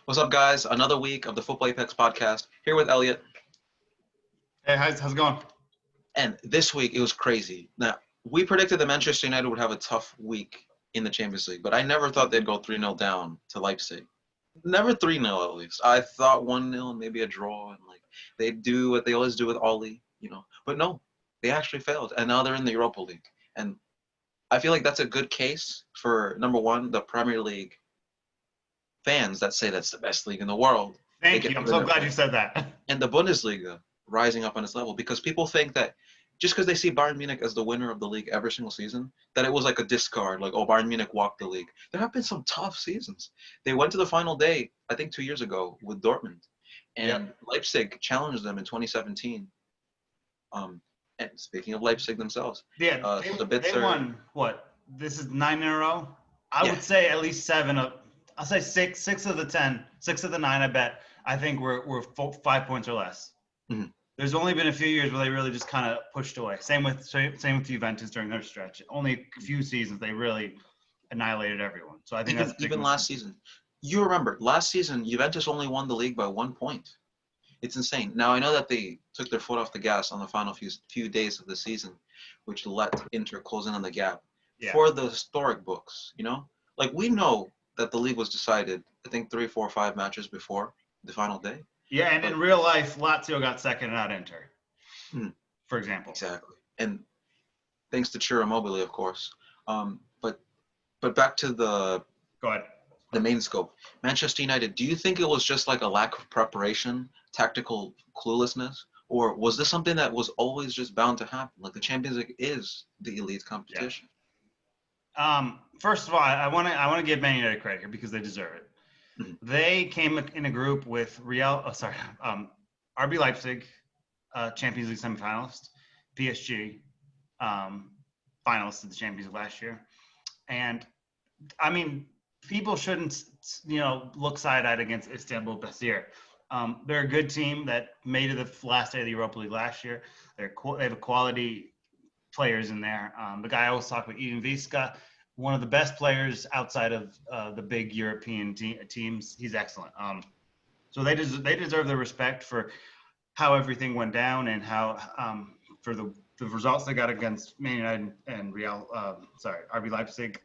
What's up, guys? Another week of the Football Apex podcast here with Elliot. Hey, how's it going? And this week it was crazy. Now, we predicted that Manchester United would have a tough week in the Champions League, but I never thought they'd go 3-0 down to Leipzig. Never 3-0 at least. I thought 1-0, maybe a draw, and they do what they always do with Ollie. But no, they actually failed, and now they're in the Europa League. And I feel like that's a good case for number one, the Premier League fans that say that's the best league in the world. Thank you. I'm so glad you said that. And the Bundesliga rising up on its level, because people think that just because they see Bayern Munich as the winner of the league every single season, that it was like a discard, like, oh, Bayern Munich walked the league. There have been some tough seasons. They went to the final day, I think 2 years ago, with Dortmund, and Leipzig challenged them in 2017. And speaking of Leipzig themselves, Yeah, they won, what, this is 9 in a row? I would say at least I'll say six of the 10, 6 of the 9, I bet, I think we're 5 points or less. Mm-hmm. There's only been a few years where they really just kind of pushed away. Same with Juventus during their stretch. Only a few seasons they really annihilated everyone. So I think even last season. You remember, last season, Juventus only won the league by 1 point. It's insane. Now, I know that they took their foot off the gas on the final few days of the season, which let Inter close in on the gap. Yeah. For the historic books, Like, we know that the league was decided, I think, 3, 4, 5 matches before the final day. Yeah, and in real life, Lazio got second and not Inter, for example. Exactly. And thanks to Ciro Immobile, of course. But back to the main scope. Manchester United, do you think it was just like a lack of preparation, tactical cluelessness, or was this something that was always just bound to happen? Like, the Champions League is the elite competition. Yeah. First of all, I want to give Man United credit here because they deserve it. Mm-hmm. They came in a group with RB Leipzig, Champions League semifinalist, PSG, finalists of the Champions League last year, and I mean, people shouldn't look side-eyed against Istanbul Basir. They're a good team that made it the last day of the Europa League last year. They have a quality players in there. The guy I always talk about, Edin Visca, one of the best players outside of the big European teams. He's excellent. So they deserve the respect for how everything went down and how for the results they got against Man United and RB Leipzig.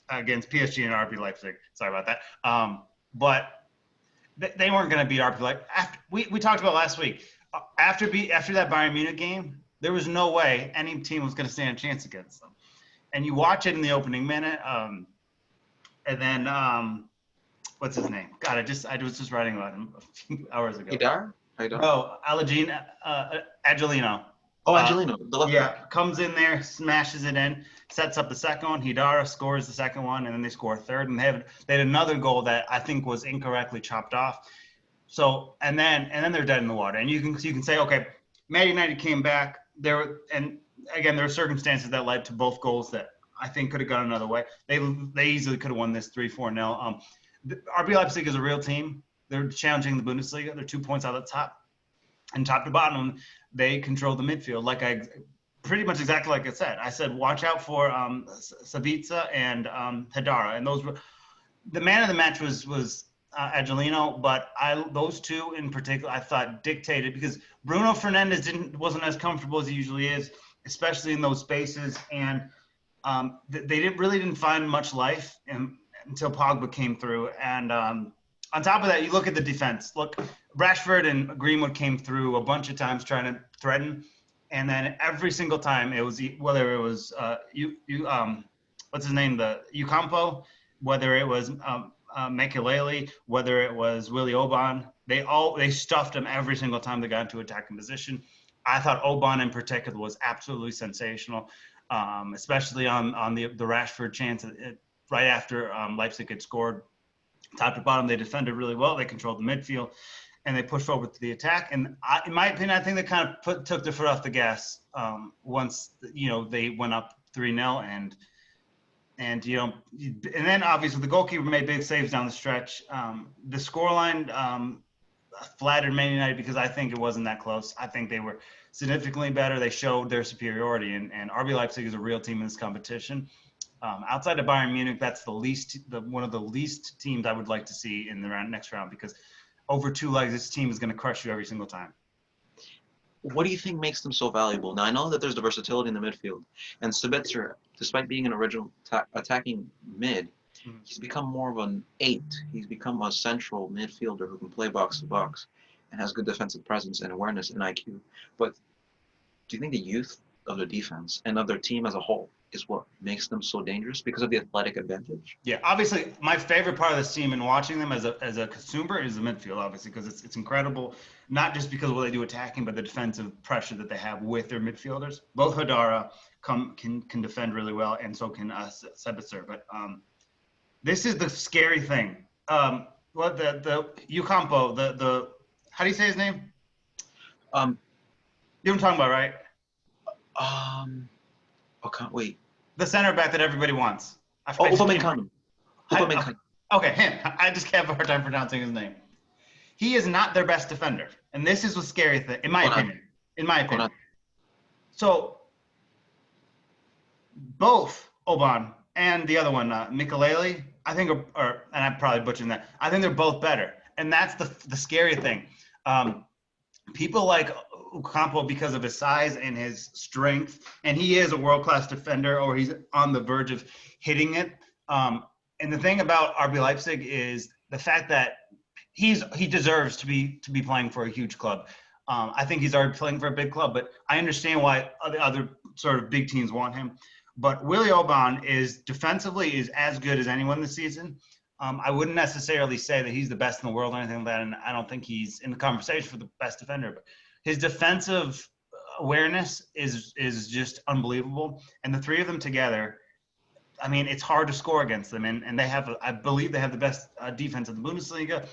Against PSG and RB Leipzig. Sorry about that. But they weren't going to beat RB Leipzig. We talked about last week. After that Bayern Munich game, there was no way any team was going to stand a chance against them. And you watch it in the opening minute, and then what's his name? God, I was just writing about him a few hours ago. Haidar? Oh, Angelino. Oh, Angelino, the left back. Comes in there, smashes it in, sets up the second one. Hidara scores the second one, and then they score a third. And they had another goal that I think was incorrectly chopped off. So and then they're dead in the water. And you can say, okay, Man United came back. There were circumstances that led to both goals that I think could have gone another way. They easily could have won this 3-4-0. RB Leipzig is a real team. They're challenging the Bundesliga. They're 2 points out of the top. And top to bottom, they control the midfield. Pretty much exactly like I said. I said, watch out for Sabitzer and Haidara. And those were the man of the match was Angelino, but those two in particular I thought dictated, because Bruno Fernandes wasn't as comfortable as he usually is, especially in those spaces, and they didn't find much life until Pogba came through. And on top of that, you look at the defense. Look, Rashford and Greenwood came through a bunch of times trying to threaten, and then every single time it was whether it was what's his name, the Ucampo, whether it was Makelele, whether it was Willy Oban, they stuffed him every single time they got into attacking position. I thought Oban in particular was absolutely sensational, especially on the Rashford chance right after Leipzig had scored. Top to bottom, they defended really well. They controlled the midfield, and they pushed forward to the attack. And in my opinion, I think they kind of took their foot off the gas once they went up 3-0, and then obviously the goalkeeper made big saves down the stretch. The scoreline flattered Man United because I think it wasn't that close. I think they were significantly better. They showed their superiority, and RB Leipzig is a real team in this competition. Outside of Bayern Munich, that's one of the least teams I would like to see in the next round, because over 2 legs, this team is going to crush you every single time. What do you think makes them so valuable? Now, I know that there's the versatility in the midfield, and Sabitzer, despite being an original attacking mid, he's become more of an 8. He's become a central midfielder who can play box to box and has good defensive presence and awareness and IQ. But do you think the youth of the defense and of their team as a whole is what makes them so dangerous because of the athletic advantage? Yeah, obviously, my favorite part of this team and watching them as a consumer is the midfield, obviously, because it's incredible, not just because of what they do attacking, but the defensive pressure that they have with their midfielders. Both Hadara can defend really well, and so can Sabitzer. But this is the scary thing. What the Ucampo, the how do you say his name? You know what I'm talking about, right? I can't wait. The center back that everybody wants. Upamecano. Okay, him. I just have a hard time pronouncing his name. He is not their best defender, and this is a scary thing, in my opinion. In my opinion. So both Oban and the other one, Mikelele, I think are, and I'm probably butchering that. I think they're both better, and that's the scary thing. People like Ocampo because of his size and his strength, and he is a world-class defender, or he's on the verge of hitting it. And the thing about RB Leipzig is the fact that he deserves to be playing for a huge club. I think he's already playing for a big club, but I understand why the other sort of big teams want him. But Willy Oban is defensively is as good as anyone this season. I wouldn't necessarily say that he's the best in the world or anything like that, and I don't think he's in the conversation for the best defender. But his defensive awareness is just unbelievable. And the three of them together, I mean, it's hard to score against them. And they have, I believe they have the best defense in the Bundesliga.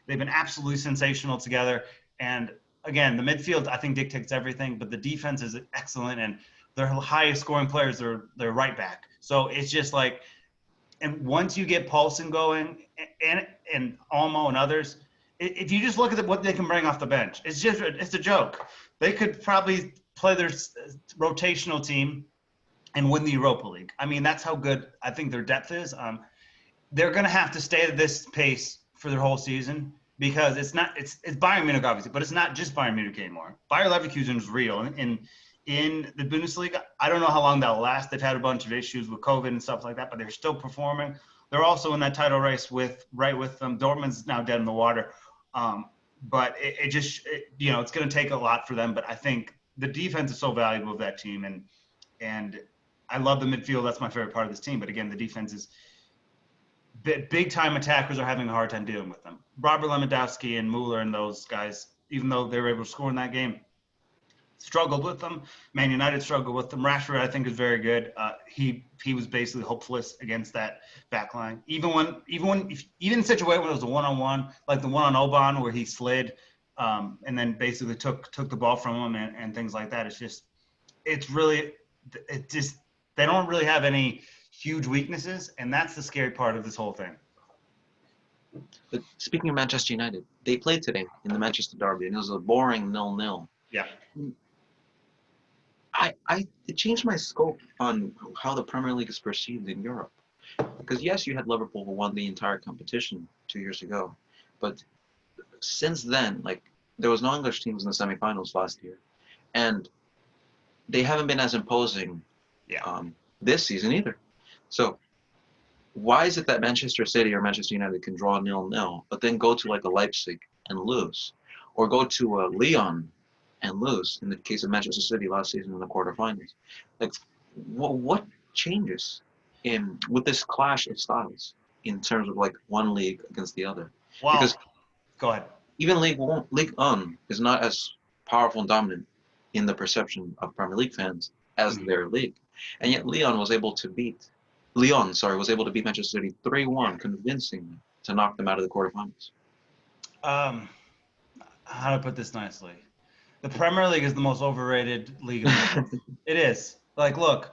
They've been absolutely sensational together. And again, the midfield, I think, dictates everything, but the defense is excellent. And their highest scoring players are their right back. So it's just like, and once you get Paulsen going and Olmo and others, if you just look at what they can bring off the bench, it's a joke. They could probably play their rotational team and win the Europa League. I mean, that's how good I think their depth is. They're going to have to stay at this pace for their whole season, because it's Bayern Munich, obviously, but it's not just Bayern Munich anymore. Bayer Leverkusen is real. And in the Bundesliga, I don't know how long that'll last. They've had a bunch of issues with COVID and stuff like that, but they're still performing. They're also in that title race right with them. Dortmund's now dead in the water. But it's going to take a lot for them. But I think the defense is so valuable of that team. And I love the midfield. That's my favorite part of this team. But again, the defense is big time attackers are having a hard time dealing with them. Robert Lewandowski and Müller and those guys, even though they were able to score in that game, struggled with them. Man United struggled with them. Rashford, I think, is very good. He was basically hopeless against that back line. Even in such a way when it was a one-on-one, like the one on Oban where he slid and then basically took the ball from him and things like that. They don't really have any huge weaknesses, and that's the scary part of this whole thing. But speaking of Manchester United, they played today in the Manchester derby, and it was a boring 0-0. Yeah. It changed my scope on how the Premier League is perceived in Europe. Because yes, you had Liverpool who won the entire competition 2 years ago, but since then, like, there was no English teams in the semifinals last year, and they haven't been as imposing this season either. So why is it that Manchester City or Manchester United can draw 0-0, but then go to like a Leipzig and lose, or go to a Lyon and lose, in the case of Manchester City last season in the quarterfinals? Like, what changes with this clash of styles in terms of like one league against the other? Wow. Because go ahead. Even League 1 is not as powerful and dominant in the perception of Premier League fans as their league, and yet Lyon was able to beat Manchester City 3-1 convincingly to knock them out of the quarterfinals. How to put this nicely? The Premier League is the most overrated league. It is. Like, look,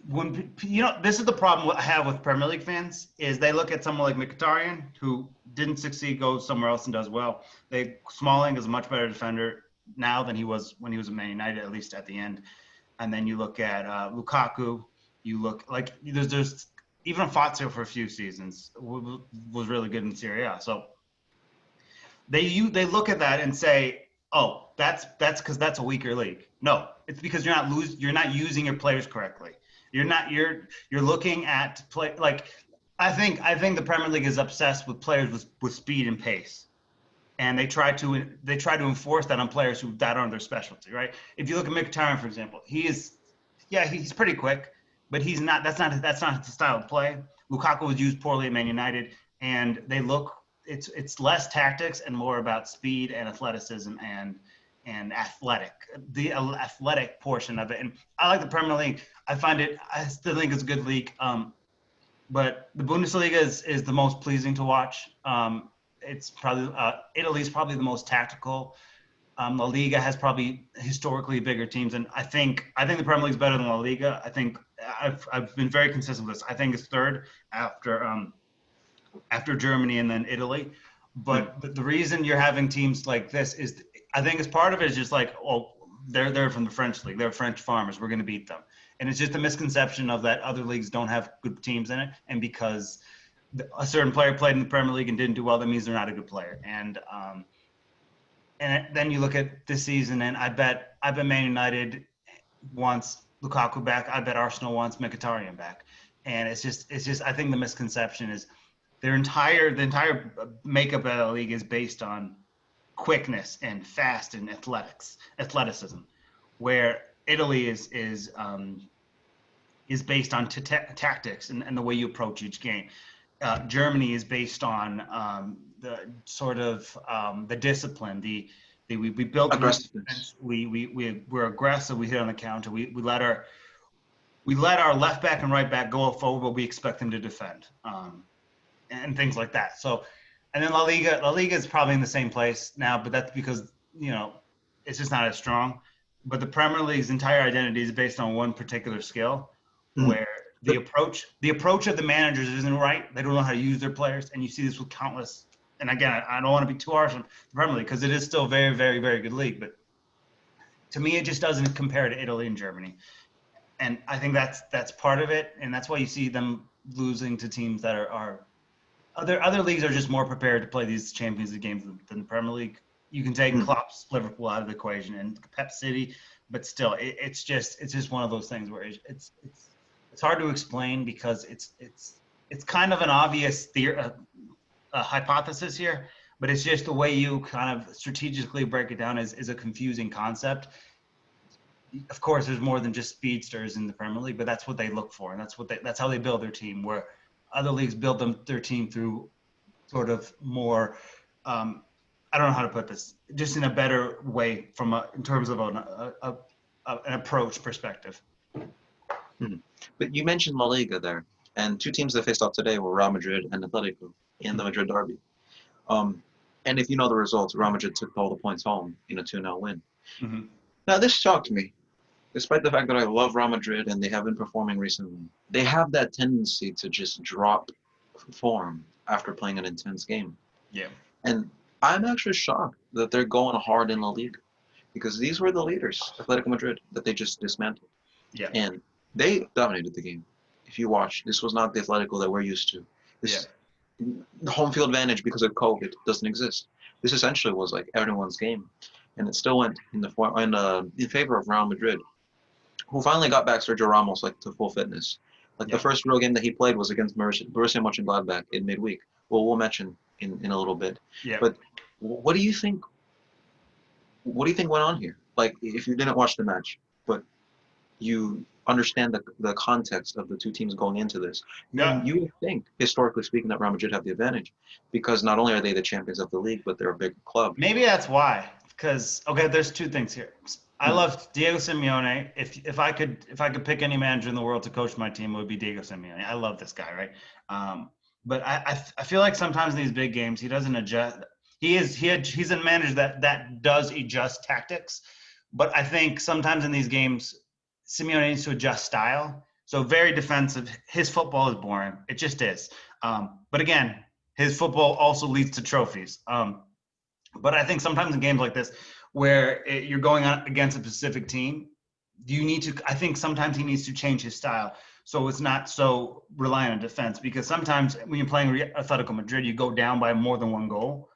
this is the problem I have with Premier League fans, is they look at someone like Mkhitaryan, who didn't succeed, goes somewhere else and does well. Smalling is a much better defender now than he was when he was at Man United, at least at the end. And then you look at Lukaku, You look like there's even Fazio for a few seasons was really good in Serie A. So they look at that and say, oh, that's because that's a weaker league. No, it's because you're not using your players correctly. You're looking at play like I think the Premier League is obsessed with players with speed and pace, and they try to enforce that on players that aren't their specialty, right? If you look at Mkhitaryan, for example, he's pretty quick, but he's not. That's not his style of play. Lukaku was used poorly at Man United, and it's less tactics and more about speed and athleticism and the athletic portion of it. And I like the Premier League. I still think it's a good league. But the Bundesliga is the most pleasing to watch. It's probably Italy's probably the most tactical. La Liga has probably historically bigger teams, and I think the Premier League is better than La Liga. I think I've been very consistent with this. I think it's third after Germany and then Italy. But the reason you're having teams like this is, I think, as part of it is just like, oh, they're from the French league. They're French farmers. We're going to beat them. And it's just a misconception of that other leagues don't have good teams in it. And because a certain player played in the Premier League and didn't do well, that means they're not a good player. And then you look at this season, and I bet Man United wants Lukaku back. I bet Arsenal wants Mkhitaryan back. And it's just I think the misconception is the entire makeup of the league is based on quickness and fast and athleticism, where Italy is based on tactics and the way you approach each game. Germany is based on the sort of the discipline. We build aggressiveness. We're aggressive. We hit on the counter. We let our left back and right back go forward, but we expect them to defend, and things like that. So, and then La Liga is probably in the same place now, but that's because it's just not as strong. But the Premier League's entire identity is based on one particular skill, where the approach of the managers isn't right. They don't know how to use their players, and you see this with countless. And again, I don't want to be too harsh on the Premier League because it is still a very, very, very good league. But to me, it just doesn't compare to Italy and Germany, and I think that's part of it, and that's why you see them losing to teams that are other leagues are just more prepared to play these Champions League games than the Premier League. You can take Klopp's Liverpool out of the equation and Pep City, but still, it's just one of those things where it's hard to explain because it's kind of an obvious hypothesis here, but it's just the way you kind of strategically break it down is a confusing concept. Of course, there's more than just speedsters in the Premier League, but that's what they look for, and that's how they build their team. Where other leagues build their team through sort of more. I don't know how to put this, just in a better way in terms of an approach perspective. But you mentioned La Liga there, and two teams that faced off today were Real Madrid and Atletico in the Madrid derby. And if you know the results, Real Madrid took all the points home in a 2-0 win. Mm-hmm. Now, this shocked me, despite the fact that I love Real Madrid and they have been performing recently. They have that tendency to just drop form after playing an intense game. Yeah. And I'm actually shocked that they're going hard in La Liga because these were the leaders, Atletico Madrid, that they just dismantled. Yeah. And they dominated the game. If you watch, this was not the Atletico that we're used to. The home field advantage because of COVID doesn't exist. This essentially was like everyone's game, and it still went in favor of Real Madrid, who finally got back Sergio Ramos to full fitness. The first real game that he played was against Borussia Mönchengladbach in midweek. Well, we'll mention in a little bit. Yeah. But what do you think? What do you think went on here? If you didn't watch the match, but you understand the context of the two teams going into this, you would think, historically speaking, that Real Madrid have the advantage because not only are they the champions of the league, but they're a big club. Maybe that's why. Because there's two things here. I love Diego Simeone. If I could pick any manager in the world to coach my team, it would be Diego Simeone. I love this guy, right? But I feel like sometimes in these big games he doesn't adjust. He's a manager that does adjust tactics, but I think sometimes in these games Simeone needs to adjust style. So very defensive. His football is boring. It just is. But again, his football also leads to trophies. But I think sometimes in games like this, where you're going against a specific team, I think sometimes he needs to change his style. so it's not so reliant on defense, because sometimes when you're playing Atletico Madrid, you go down by more than one goal.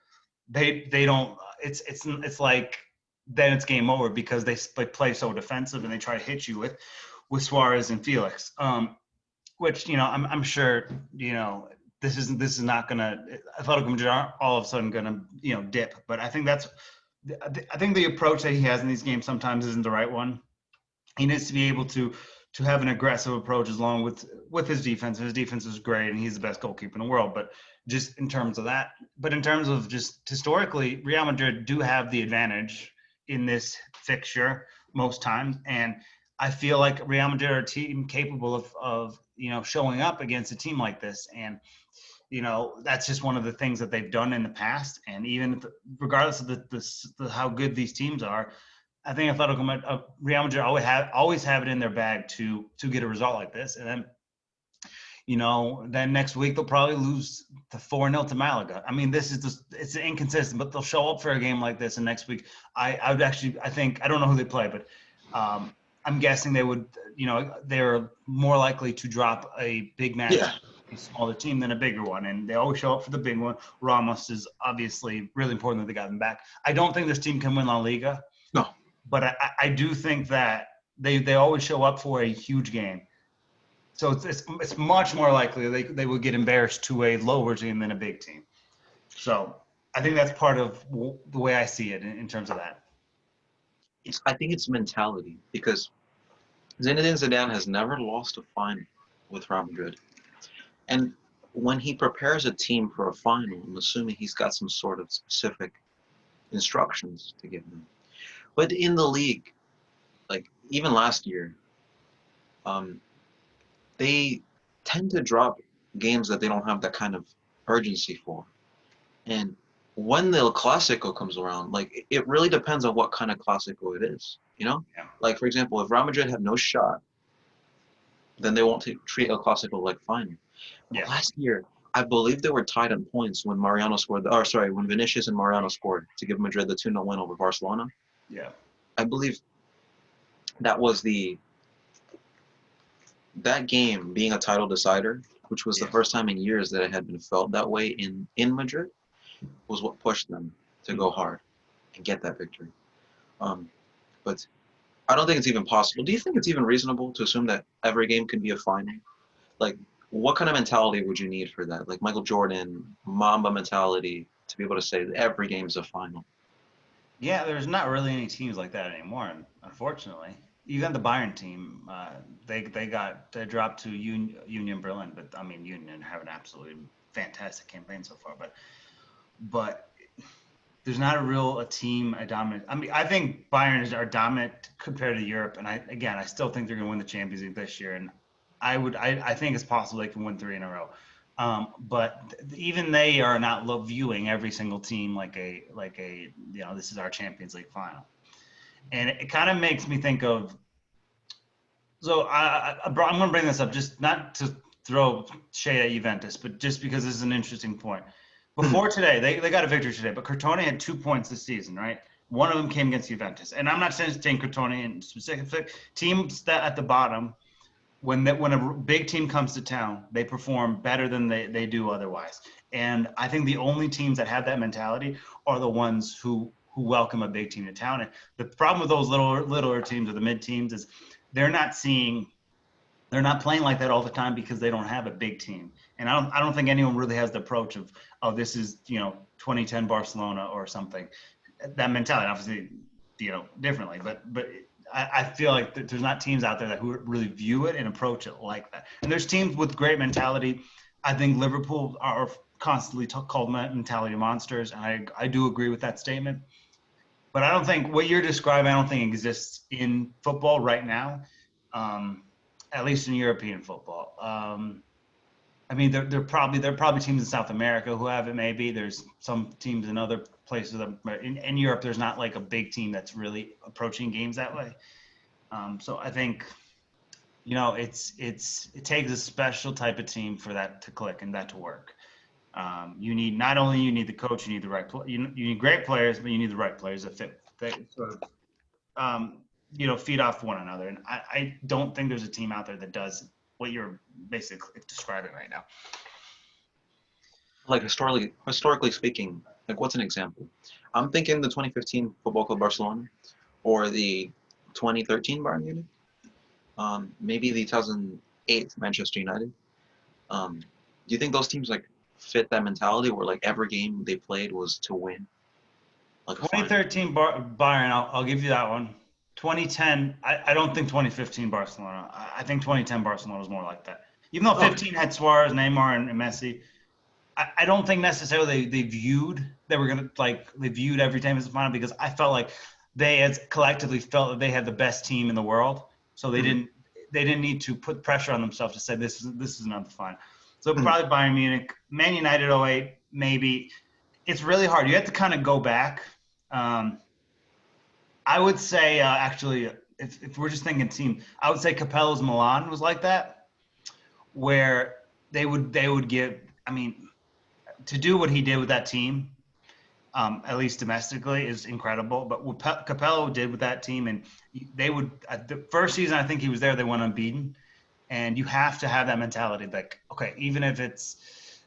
They don't. It's like then it's game over because they play so defensive and they try to hit you with Suarez and Felix. Which I'm sure this is not gonna. Atletico Madrid aren't all of a sudden gonna dip, but I think the approach that he has in these games sometimes isn't the right one. He needs to be able to have an aggressive approach along with his defense. His defense is great, and he's the best goalkeeper in the world. But just in terms of that, but in terms of just historically, Real Madrid do have the advantage in this fixture most times, and I feel like Real Madrid are a team capable of showing up against a team like this, and that's just one of the things that they've done in the past. And even regardless of the how good these teams are, I think Real Madrid always have it in their bag to get a result like this. And then next week they'll probably lose the 4-0 to Malaga. I mean, it's inconsistent, but they'll show up for a game like this. And next week, I think I don't know who they play, but I'm guessing they would. They're more likely to drop a big match. Yeah. A smaller team than a bigger one, and they always show up for the big one. Ramos is obviously really important that they got him back. I don't think this team can win La Liga. No. But I do think that they always show up for a huge game. So it's much more likely they would get embarrassed to a lower team than a big team. So I think that's part of the way I see it in terms of that. I think it's mentality, because Zinedine Zidane has never lost a final with Real Madrid. And when he prepares a team for a final, I'm assuming he's got some sort of specific instructions to give them. But in the league, like even last year, they tend to drop games that they don't have that kind of urgency for. And when the Clásico comes around, like it really depends on what kind of Clásico it is, Yeah. Like, for example, if Real Madrid have no shot, then they won't treat a Clásico like final. Yeah. Last year, I believe they were tied on points when when Vinicius and Mariano scored to give Madrid the 2-0 win over Barcelona. Yeah. I believe that was that game being a title decider, which was the first time in years that it had been felt that way in Madrid, was what pushed them to go hard and get that victory. But I don't think it's even possible. Do you think it's even reasonable to assume that every game can be a final? Like, what kind of mentality would you need for that? Like Michael Jordan, Mamba mentality, to be able to say that every game is a final? Yeah, there's not really any teams like that anymore, unfortunately. Even the Bayern team, they dropped to Union Berlin, but I mean Union have an absolutely fantastic campaign so far. But there's not a team dominant. I mean, I think Bayern are dominant compared to Europe, and I still think they're going to win the Champions League this year, and I think it's possible they can win 3 in a row. But even they are not viewing every single team like a this is our Champions League final, and it kind of makes me think of. So I'm going to bring this up just not to throw shade at Juventus, but just because this is an interesting point. Before today, they got a victory today, but Crotone had 2 points this season, right? One of them came against Juventus, and I'm not saying Crotone in specific teams that at the bottom. When a big team comes to town, they perform better than they do otherwise. And I think the only teams that have that mentality are the ones who welcome a big team to town. And the problem with those littler teams or the mid teams is they're not playing like that all the time because they don't have a big team. And I don't think anyone really has the approach of, oh, this is 2010 Barcelona or something. That mentality, obviously, differently, but. I feel like there's not teams out there who really view it and approach it like that. And there's teams with great mentality. I think Liverpool are constantly called mentality monsters, and I do agree with that statement. But I don't think what you're describing, I don't think exists in football right now, at least in European football. I mean, there are probably teams in South America who have it. Maybe there's some teams in other places. In Europe, there's not like a big team that's really approaching games that way. So I think, it takes a special type of team for that to click and that to work. You need the coach, you need the right you need great players, but you need the right players that fit. That sort of feed off one another. And I don't think there's a team out there that does what you're basically describing right now. Like historically speaking, like what's an example? I'm thinking the 2015 Football Club Barcelona or the 2013 Bayern Munich, maybe the 2008 Manchester United. Do you think those teams like fit that mentality where like every game they played was to win, like a final? 2013 Bayern, I'll give you that one. 2010, I don't think 2015 Barcelona. I think 2010 Barcelona was more like that. Even though Okay. 15 had Suarez, Neymar, and Messi, I don't think necessarily they viewed they were gonna like they viewed every time as a final because I felt like they as collectively felt that they had the best team in the world, so Mhm. they didn't need to put pressure on themselves to say this is not the final. So Mhm. probably Bayern Munich, Man United 08, maybe. It's really hard. You have to kind of go back. Um, I would say actually, if we're just thinking team, I would say Capello's Milan was like that, where they would give. I mean, to do what he did with that team, at least domestically, is incredible. But what Capello did with that team, and they would the first season I think he was there, they went unbeaten, and you have to have that mentality, like okay, even if it's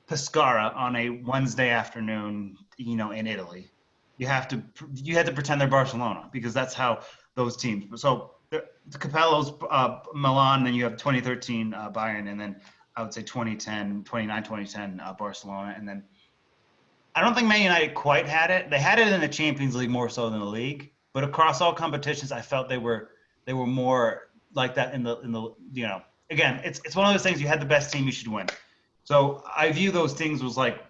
Pescara on a Wednesday afternoon, in Italy, you had to pretend they're Barcelona because that's how those teams. So the Capello's Milan, then you have 2013 Bayern, and then I would say 2010, 2010 Barcelona, and then I don't think Man United quite had it. They had it in the Champions League more so than the league, but across all competitions, I felt they were more like that in the again, it's one of those things. You had the best team, you should win. So I view those things was like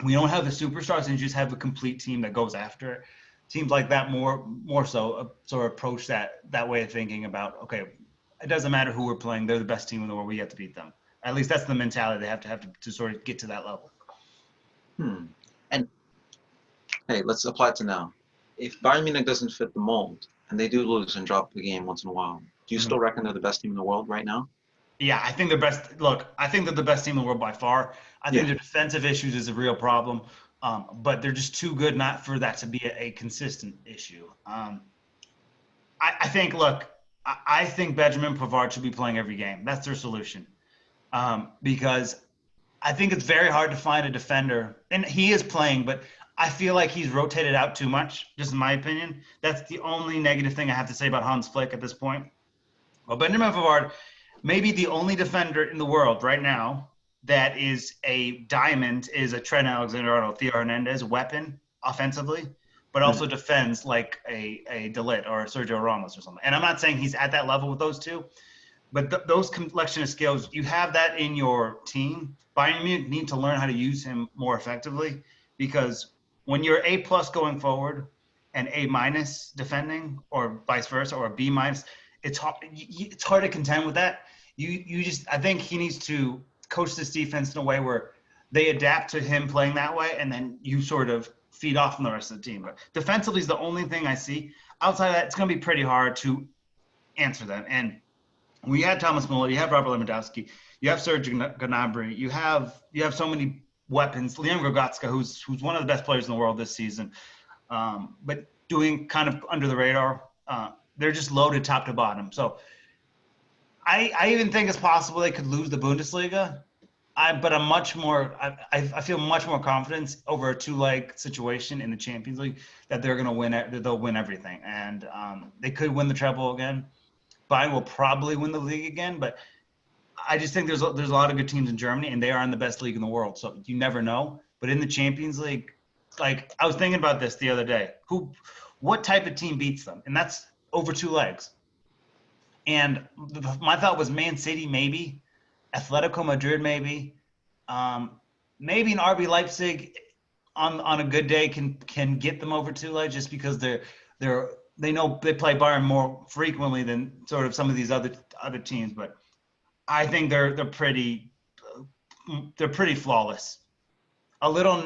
we don't have the superstars and you just have a complete team that goes after it. Teams like that more so sort of approach that way of thinking about okay, it doesn't matter who we're playing, they're the best team in the world, we have to beat them. At least that's the mentality they have to sort of get to that level. Hmm. And hey, let's apply it to now. If Bayern Munich doesn't fit the mold and they do lose and drop the game once in a while, do you Mhm. still reckon they're the best team in the world right now? Yeah, I think they're best. Look, I think they're the best team in the world by far. I think Yeah. their defensive issues is a real problem, but they're just too good not for that to be a consistent issue. I think, look, I think Benjamin Pavard should be playing every game. That's their solution because I think it's very hard to find a defender, and he is playing, but I feel like he's rotated out too much, just in my opinion. That's the only negative thing I have to say about Hans Flick at this point. Well, Benjamin Pavard may be the only defender in the world right now that is a diamond, is a Trent Alexander-Arnold, Theo Hernandez weapon offensively, but Mhm. also defends like a Delit or a Sergio Ramos or something. And I'm not saying he's at that level with those two, but those collection of skills, you have that in your team. Bayern Munich need to learn how to use him more effectively because when you're A plus going forward and A minus defending, or vice versa, or a B minus, it's hard to contend with that. You just I think he needs to coach this defense in a way where they adapt to him playing that way, and then you sort of feed off from the rest of the team. But defensively is the only thing I see. Outside of that, it's going to be pretty hard to answer them. And we had Thomas Muller, you have Robert Lewandowski, you have Serge Gnabry, you have so many weapons. Leon Goretzka, who's one of the best players in the world this season, but doing kind of under the radar. They're just loaded top to bottom. So I even think it's possible they could lose the Bundesliga. But I'm much more. I feel much more confidence over a two-leg situation in the Champions League that they're going to win. That they'll win everything, and they could win the treble again. Bayern will probably win the league again, but I just think there's a lot of good teams in Germany, and they are in the best league in the world. So you never know. But in the Champions League, like I was thinking about this the other day, what type of team beats them? And that's over two legs. And my thought was Man City maybe, Atletico Madrid maybe, maybe an RB Leipzig on a good day can get them over two legs just because they know they play Bayern more frequently than sort of some of these other teams. But I think they're pretty flawless. A little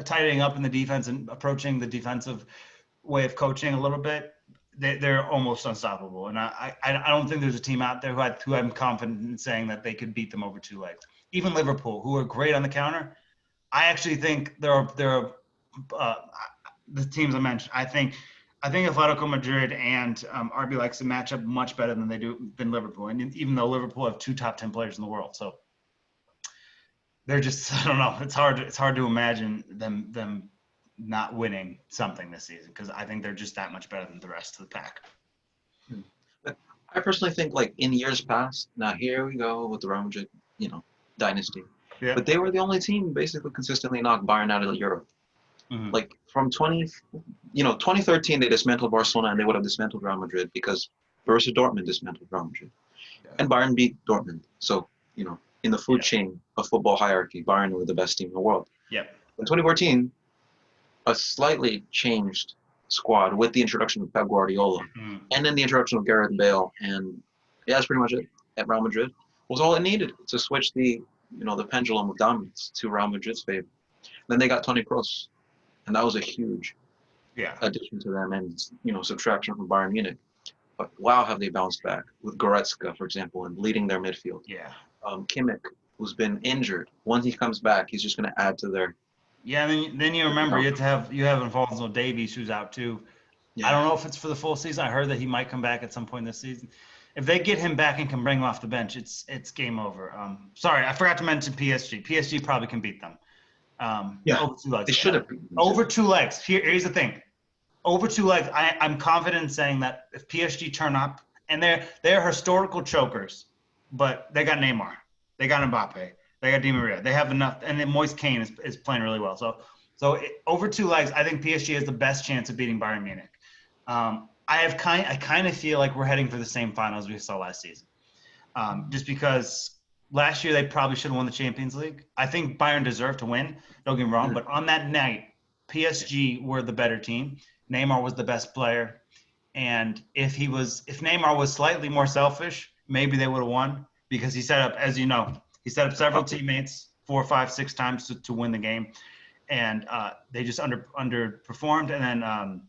tightening up in the defense and approaching the defensive way of coaching a little bit. They're almost unstoppable, and I don't think there's a team out there who I'm confident in saying that they could beat them over two legs. Even Liverpool, who are great on the counter, I actually think they're uh, the teams I mentioned. I think I think Atletico Madrid and RB Leipzig match up much better than Liverpool, and even though Liverpool have 2 top 10 players in the world, so they're just I don't know. It's hard to imagine them not winning something this season because I think they're just that much better than the rest of the pack. But I personally think, like, in years past, now here we go with the Real Madrid, dynasty. Yeah. But they were the only team basically consistently knocked Bayern out of Europe. Mm-hmm. Like from 2013, they dismantled Barcelona and they would have dismantled Real Madrid because Borussia Dortmund dismantled Real Madrid. Yeah. And Bayern beat Dortmund. So, in the food chain of football hierarchy, Bayern were the best team in the world. Yep. In 2014, a slightly changed squad with the introduction of Pep Guardiola and then the introduction of Gareth Bale, and that's pretty much it at Real Madrid, was all it needed to switch the pendulum of dominance to Real Madrid's favor. Then they got Toni Kroos, and that was a huge addition to them and subtraction from Bayern Munich. But wow, have they bounced back with Goretzka, for example, and leading their midfield. Yeah. Kimmich, who's been injured. Once he comes back, he's just going to add to their. Yeah, then you remember you have Alphonso Davies who's out too. Yeah. I don't know if it's for the full season. I heard that he might come back at some point this season. If they get him back and can bring him off the bench, it's game over. Sorry, I forgot to mention PSG. PSG probably can beat them. Over 2 legs. They should have. Over 2 legs. Here's the thing. Over 2 legs, I'm confident in saying that if PSG turn up, and they're historical chokers, but they got Neymar, they got Mbappe, they got Di Maria, they have enough, and then Moise Kean is playing really well. So over 2 legs, I think PSG has the best chance of beating Bayern Munich. I kind of feel like we're heading for the same finals we saw last season, just because last year they probably should have won the Champions League. I think Bayern deserved to win. Don't get me wrong, but on that night, PSG were the better team. Neymar was the best player, and if Neymar was slightly more selfish, maybe they would have won because he set up, as you know, several teammates 4, 5, 6 times to win the game, and they just underperformed. And then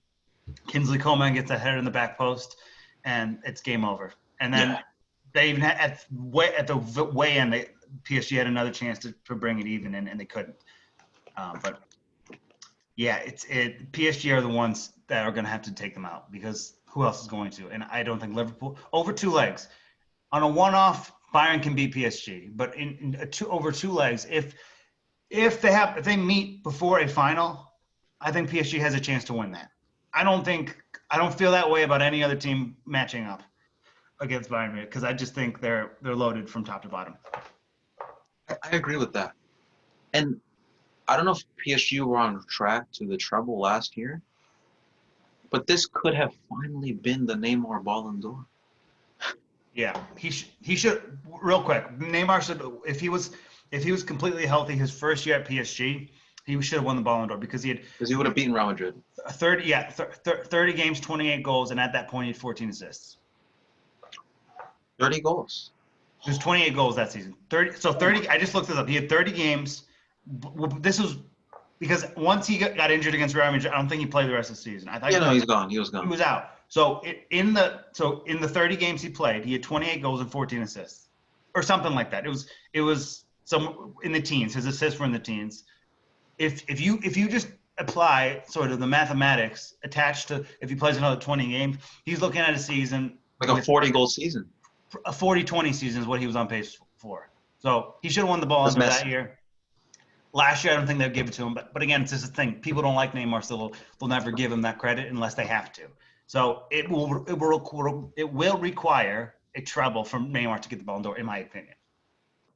Kingsley Coman gets a header in the back post, and it's game over. And then they even had, at the way end, PSG had another chance to bring it even, and they couldn't. But yeah, PSG are the ones that are going to have to take them out because who else is going to? And I don't think Liverpool over 2 legs on a one-off. Bayern can beat PSG, but over 2 legs, if they meet before a final, I think PSG has a chance to win that. I don't feel that way about any other team matching up against Bayern Munich because I just think they're loaded from top to bottom. I agree with that, and I don't know if PSG were on track to the treble last year, but this could have finally been the Neymar Ballon d'Or. Yeah, he should. Real quick, Neymar should. If he was completely healthy his first year at PSG, he should have won the Ballon d'Or because he would have beaten Real Madrid. 30 games, 28 goals, and at that point he had 14 assists. 30 goals. There's 28 goals that season. 30. I just looked this up. He had 30 games. This was because once he got injured against Real Madrid, I don't think he played the rest of the season. He's gone. He was gone. He was out. So in the 30 games he played, he had 28 goals and 14 assists, or something like that. It was some in the teens. His assists were in the teens. If you just apply sort of the mathematics attached to if he plays another 20 games, he's looking at a season like a 40-goal season. A 40-20 season is what he was on pace for. So he should have won the Ballon d'Or that year. Last year, I don't think they'd give it to him. But again, it's just a thing. People don't like Neymar, so they'll never give him that credit unless they have to. So it will require a treble from Neymar to get the Ballon d'Or, in my opinion.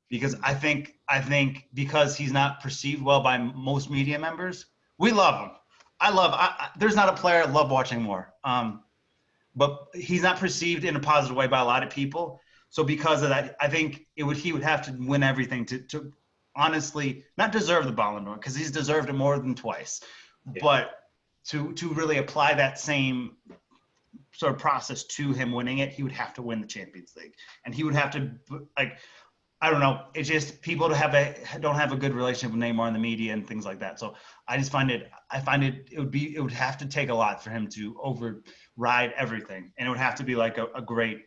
Because I think because he's not perceived well by most media members, we love him. There's not a player I love watching more. But he's not perceived in a positive way by a lot of people. So because of that, I think he would have to win everything to honestly not deserve the Ballon d'Or because he's deserved it more than twice. Yeah. But to really apply that same sort of process to him winning it, he would have to win the Champions League, and he would have to I don't know. It's just people don't have a good relationship with Neymar in the media and things like that. So I would have to take a lot for him to override everything, and it would have to be like a great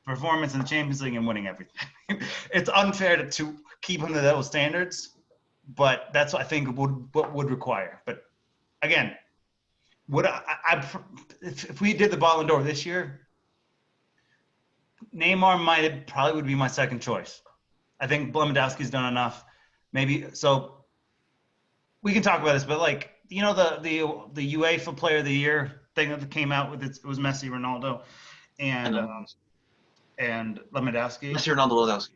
performance in the Champions League and winning everything. It's unfair to keep him to those standards, but that's what I think what would require. But again, Would if we did the Ballon d'Or this year, Neymar probably would be my second choice. I think Lewandowski's done enough. Maybe so. We can talk about this, but like the UEFA Player of the Year thing that came out with it was Messi, Ronaldo, and Lewandowski. Messi, Ronaldo, Lewandowski.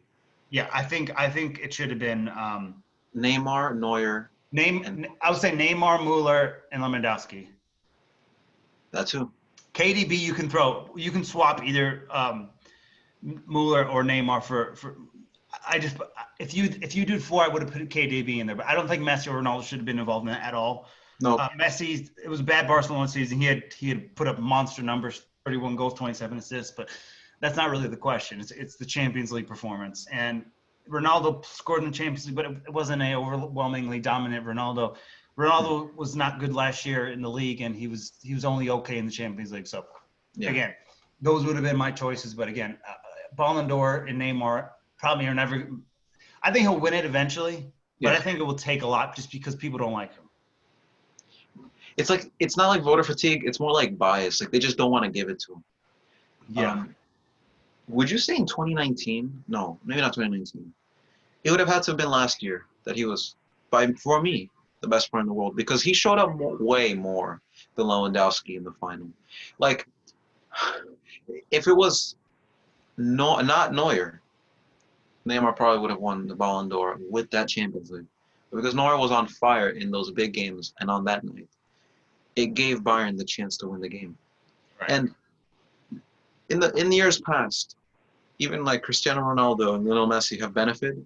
Yeah, I think it should have been Neymar, Neuer. I would say Neymar, Mueller, and Lewandowski. That's who. KDB, you can swap either Mueller or Neymar for. If you did 4, I would have put KDB in there, but I don't think Messi or Ronaldo should have been involved in that at all. No. Messi, it was a bad Barcelona season. He had put up monster numbers, 31 goals, 27 assists, but that's not really the question. It's the Champions League performance. And Ronaldo scored in the Champions League, but it wasn't an overwhelmingly dominant Ronaldo. Ronaldo was not good last year in the league, and he was only okay in the Champions League. So, Again, those would have been my choices. But again, Ballon d'Or and Neymar probably are never – I think he'll win it eventually, but I think it will take a lot just because people don't like him. It's not like voter fatigue. It's more like bias. Like they just don't want to give it to him. Yeah. Would you say in 2019? No, maybe not 2019. It would have had to have been last year that he was, for me, the best player in the world because he showed up way more than Lewandowski in the final. Like, if it was not Neuer, Neymar probably would have won the Ballon d'Or with that Champions League. But because Neuer was on fire in those big games and on that night, it gave Bayern the chance to win the game. Right. And in the years past, even like Cristiano Ronaldo and Lionel Messi have benefited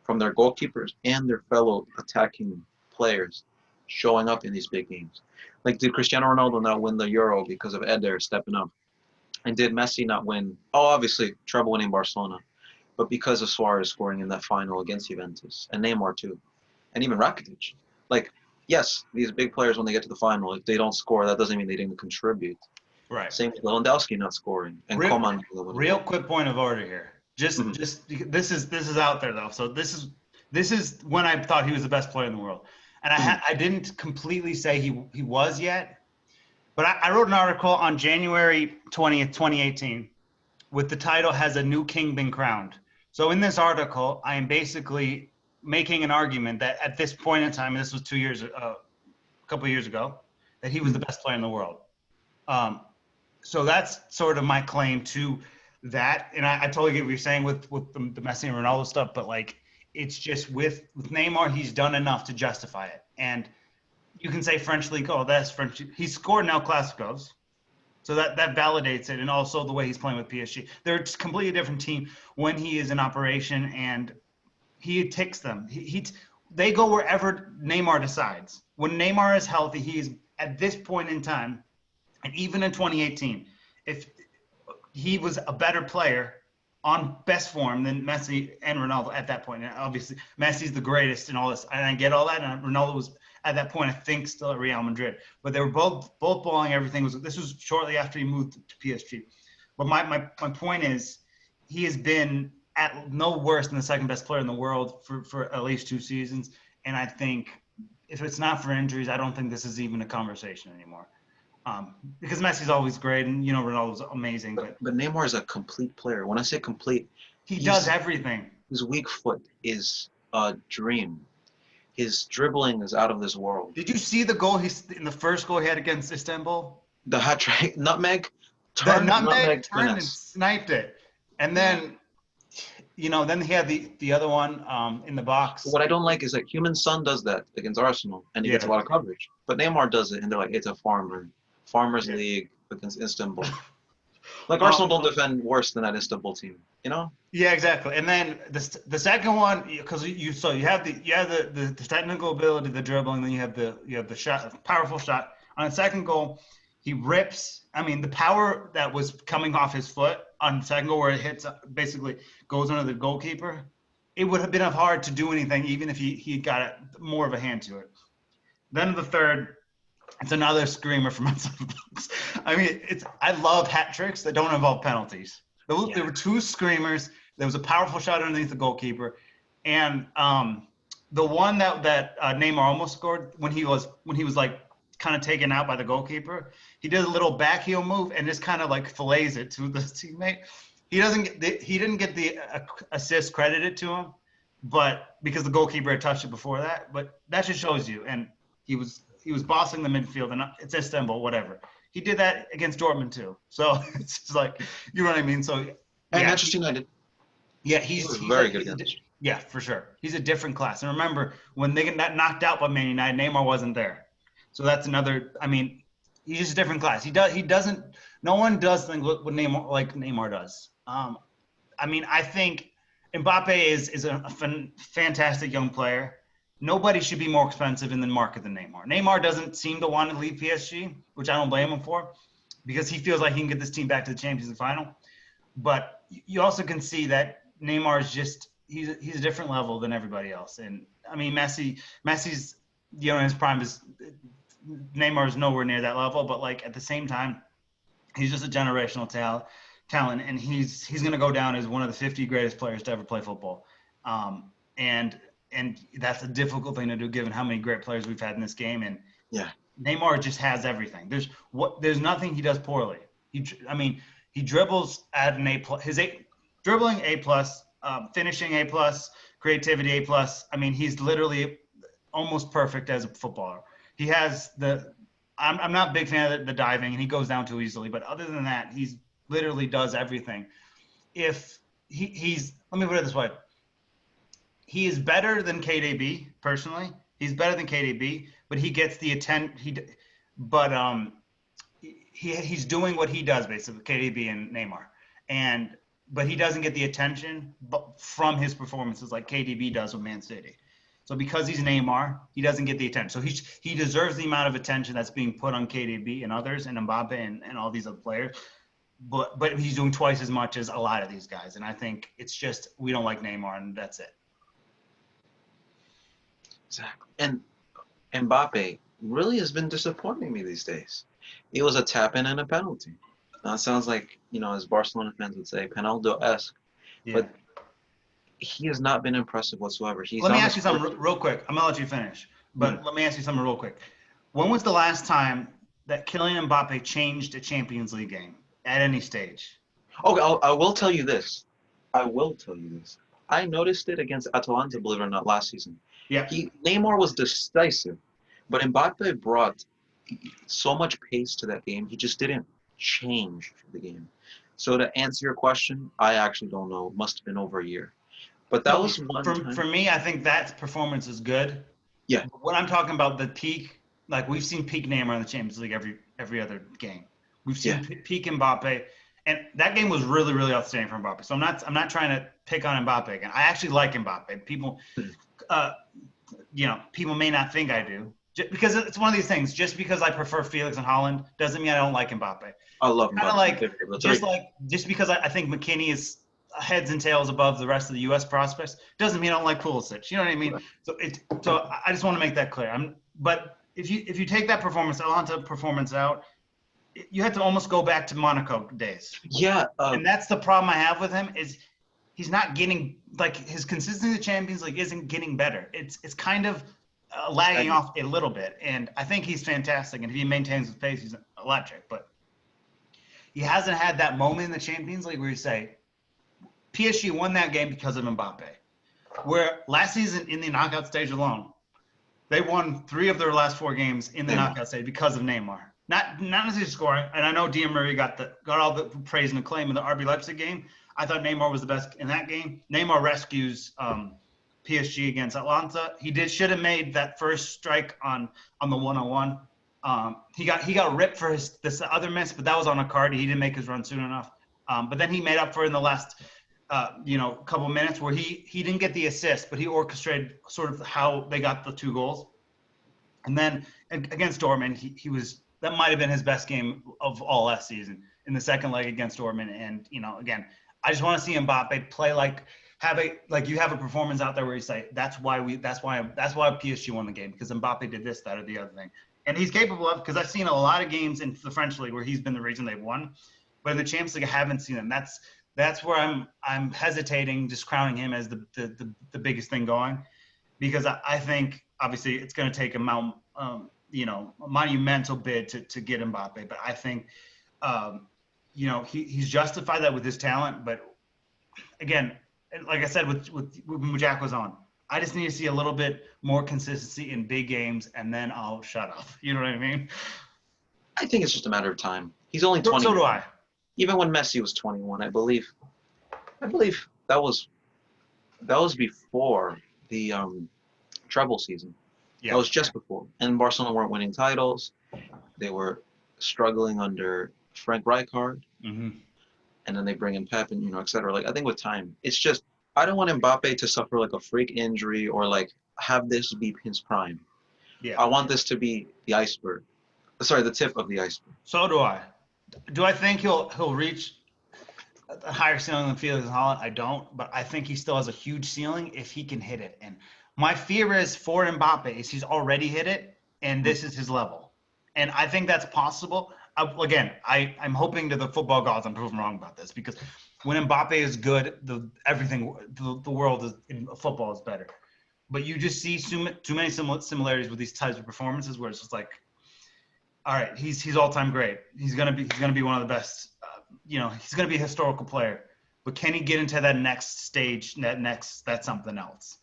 from their goalkeepers and their fellow attacking players showing up in these big games. Like, did Cristiano Ronaldo not win the Euro because of Eder stepping up? And did Messi not win? Oh, obviously, treble winning Barcelona. But because of Suarez scoring in that final against Juventus. And Neymar, too. And even Rakitic. Like, yes, these big players, when they get to the final, if they don't score, that doesn't mean they didn't contribute. Right. Same with Lewandowski not scoring. And Coman. Real quick point of order here. Just this is out there, though. So this is when I thought he was the best player in the world. And I didn't completely say he was yet. But I wrote an article on January 20th, 2018, with the title "Has a New King Been Crowned?" So in this article, I am basically making an argument that at this point in time, and this was a couple of years ago, that he was the best player in the world. So that's sort of my claim to that. And I totally get what you're saying with the Messi and Ronaldo stuff, but like it's just with Neymar, he's done enough to justify it. And you can say French League, oh, that's French. He scored now Clásicos. So that validates it, and also the way he's playing with PSG. They're a completely different team when he is in operation, and he ticks them. They go wherever Neymar decides. When Neymar is healthy, he is at this point in time, and even in 2018, if he was a better player on best form than Messi and Ronaldo at that point. And obviously, Messi's the greatest and all this, and I get all that. And Ronaldo was at that point, I think, still at Real Madrid, but they were both balling. Everything this was shortly after he moved to PSG. But my point is, he has been at no worse than the second best player in the world for at least 2 seasons. And I think if it's not for injuries, I don't think this is even a conversation anymore. Because Messi's always great, and Ronaldo's amazing. But Neymar is a complete player. When I say complete, he does everything. His weak foot is a dream. His dribbling is out of this world. Did you see the goal in the first goal he had against Istanbul? The hat trick, nutmeg, turned and sniped it, and then then he had the other one in the box. What I don't like is that Human Son does that against Arsenal, and he gets a lot of coverage. But Neymar does it, and they're like, it's a Farmers League against Istanbul. Like Arsenal don't defend worse than that Istanbul team, Yeah, exactly. And then the second one, because you have the technical ability, the dribbling, then you have the shot, powerful shot. On the second goal, he rips. I mean, the power that was coming off his foot on the second goal, where it hits, basically goes under the goalkeeper. It would have been hard to do anything, even if he got more of a hand to it. Then the third. It's another screamer from outside the box. I mean, I love hat tricks that don't involve penalties. There were 2 screamers. There was a powerful shot underneath the goalkeeper, and the one that Neymar almost scored when he was like kind of taken out by the goalkeeper, he does a little back heel move and just kind of like fillets it to the teammate. He didn't get the assist credited to him, but because the goalkeeper had touched it before that. But that just shows you. And he was bossing the midfield, and it's Istanbul, whatever. He did that against Dortmund too. So it's just like, you know what I mean. So And yeah, Manchester United. yeah, He was very good against. Yeah, for sure. He's a different class. And remember, when they got knocked out by Man United, Neymar wasn't there. So that's another. I mean, he's just a different class. He doesn't. No one does things what Neymar does. I mean, I think Mbappe is a fantastic young player. Nobody should be more expensive in the market than Neymar. Neymar doesn't seem to want to leave PSG, which I don't blame him for, because he feels like he can get this team back to the Champions League final. But you also can see that Neymar is just he's a different level than everybody else. And I mean, Messi's in his prime is Neymar is nowhere near that level, but like at the same time, he's just a generational talent, and he's going to go down as one of the 50 greatest players to ever play football. And that's a difficult thing to do given how many great players we've had in this game. And Yeah. Neymar just has everything. There's nothing he does poorly. He dribbles at an A+. Dribbling A+, finishing A+, creativity A+. I mean, he's literally almost perfect as a footballer. He has I'm not a big fan of the diving, and he goes down too easily. But other than that, he's literally does everything. If he's let me put it this way, he is better than KDB personally. He's better than KDB, but he gets the attention. He's doing what he does basically, KDB and Neymar, but he doesn't get the attention from his performances like KDB does with Man City. So because he's Neymar, he doesn't get the attention. So he deserves the amount of attention that's being put on KDB and others, and Mbappe and all these other players. But he's doing twice as much as a lot of these guys. And I think it's just we don't like Neymar, and that's it. Exactly. And Mbappe really has been disappointing me these days. It was a tap-in and a penalty. Now it sounds like, as Barcelona fans would say, Penaldo-esque. Yeah. But he has not been impressive whatsoever. Let me ask you something real quick. I'm going to let you finish. But Let me ask you something real quick. When was the last time that Killian Mbappe changed a Champions League game at any stage? Okay, I will tell you this. I noticed it against Atalanta, believe it or not, last season. Yeah. Neymar was decisive, but Mbappe brought so much pace to that game. He just didn't change the game. So to answer your question, I actually don't know. It must have been over a year. But that was one time. For me, I think that performance is good. Yeah. When I'm talking about the peak, like we've seen peak Neymar in the Champions League every other game. We've seen peak Mbappe, and that game was really, really outstanding for Mbappe. So I'm not trying to pick on Mbappe again. I actually like Mbappe. People, people may not think I do, because it's one of these things. Just because I prefer Felix and Haaland doesn't mean I don't like Mbappe. I love Mbappe. Just because I think McKinney is heads and tails above the rest of the U.S. prospects doesn't mean I don't like Pulisic. You know what I mean? Right. So I just want to make that clear. But if you take that Atalanta performance out, you have to almost go back to Monaco days. Yeah. And that's the problem I have with him is he's not getting his consistency in the Champions League isn't getting better. It's kind of lagging off a little bit. And I think he's fantastic. And if he maintains his pace, he's electric. But he hasn't had that moment in the Champions League where you say, PSG won that game because of Mbappe. Where last season in the knockout stage alone, they won 3 of their last 4 games in the knockout stage because of Neymar. Not necessarily scoring. And I know Di Maria got all the praise and acclaim in the RB Leipzig game. I thought Neymar was the best in that game. Neymar rescues PSG against Atalanta. He should have made that first strike on the 1-on-1. He got ripped for this other miss, but that was on a card. He didn't make his run soon enough. But then he made up for it in the last couple minutes where he didn't get the assist, but he orchestrated sort of how they got the 2 goals. And then against Dortmund, he was that might have been his best game of all last season in the second leg against Dortmund. And again, I just want to see Mbappe play you have a performance out there where you say that's why PSG won the game because Mbappe did this, that, or the other thing. And he's capable of, because I've seen a lot of games in the French league where he's been the reason they've won, but in the Champions League I haven't seen him. That's where I'm hesitating just crowning him as the biggest thing going, because I think obviously it's going to take a monumental bid to get Mbappe. But I think, he's justified that with his talent. But again, like I said, when Jack was on, I just need to see a little bit more consistency in big games, and then I'll shut up. You know what I mean? I think it's just a matter of time. He's only 20. So do I. Even when Messi was 21, I believe that was before the treble season. Yeah. That was just before. And Barcelona weren't winning titles. They were struggling under Frank Rijkaard. Mm-hmm. And then they bring in Pep and, et cetera. Like, I think with time, it's just, I don't want Mbappe to suffer like a freak injury or like have this be his prime. Yeah. I want this to be the iceberg. Sorry, the tip of the iceberg. So do I. Do I think he'll reach a higher ceiling than Felix and Haaland? I don't, but I think he still has a huge ceiling if he can hit it. And my fear is for Mbappe is he's already hit it, and this is his level. And I think that's possible. I'm hoping to the football gods I'm proven wrong about this, because when Mbappe is good, the world in football is better. But you just see too many similarities with these types of performances where it's just like, all right, he's all-time great. He's gonna be one of the best. He's gonna be a historical player. But can he get into that next stage? That's something else.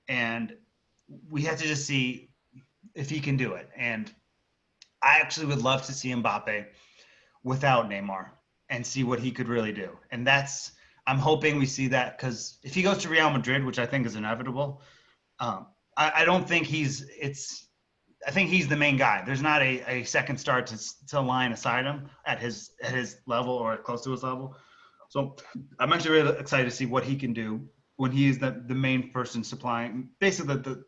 And we have to just see if he can do it. And I actually would love to see Mbappe without Neymar and see what he could really do. And I'm hoping we see that, because if he goes to Real Madrid, which I think is inevitable, I don't think I think he's the main guy. There's not a second star to line aside him at his level or close to his level. So I'm actually really excited to see what he can do when he is the main person supplying, basically the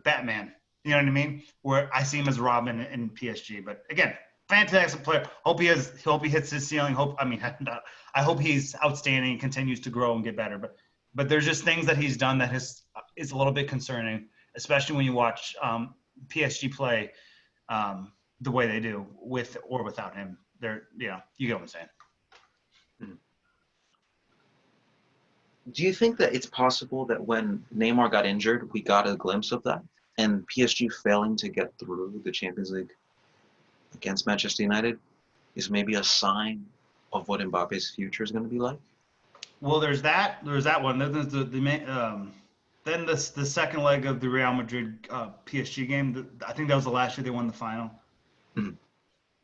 Batman. You know what I mean? Where I see him as Robin in PSG. But again, fantastic player. Hope he hits his ceiling. I hope he's outstanding and continues to grow and get better. But there's just things that he's done that is a little bit concerning, especially when you watch PSG play the way they do, with or without him. You get what I'm saying. Do you think that it's possible that when Neymar got injured, we got a glimpse of that? And PSG failing to get through the Champions League against Manchester United is maybe a sign of what Mbappe's future is going to be like? Well, there's that one. Then there's the second leg of the Real Madrid PSG game. I think that was the last year they won the final. Mm-hmm.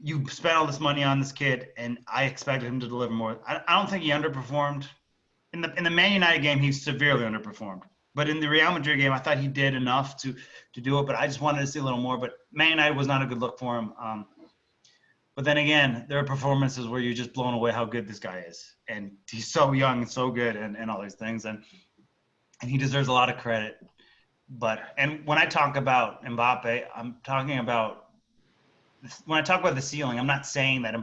You spent all this money on this kid, and I expected him to deliver more. I don't think he underperformed. In the Man United game, he severely underperformed. But in the Real Madrid game, I thought he did enough to do it. But I just wanted to see a little more. But Man United was not a good look for him. But then again, there are performances where you're just blown away how good this guy is. And he's so young and so good and all these things. And he deserves a lot of credit. And when I talk about Mbappe, when I talk about the ceiling, I'm not saying that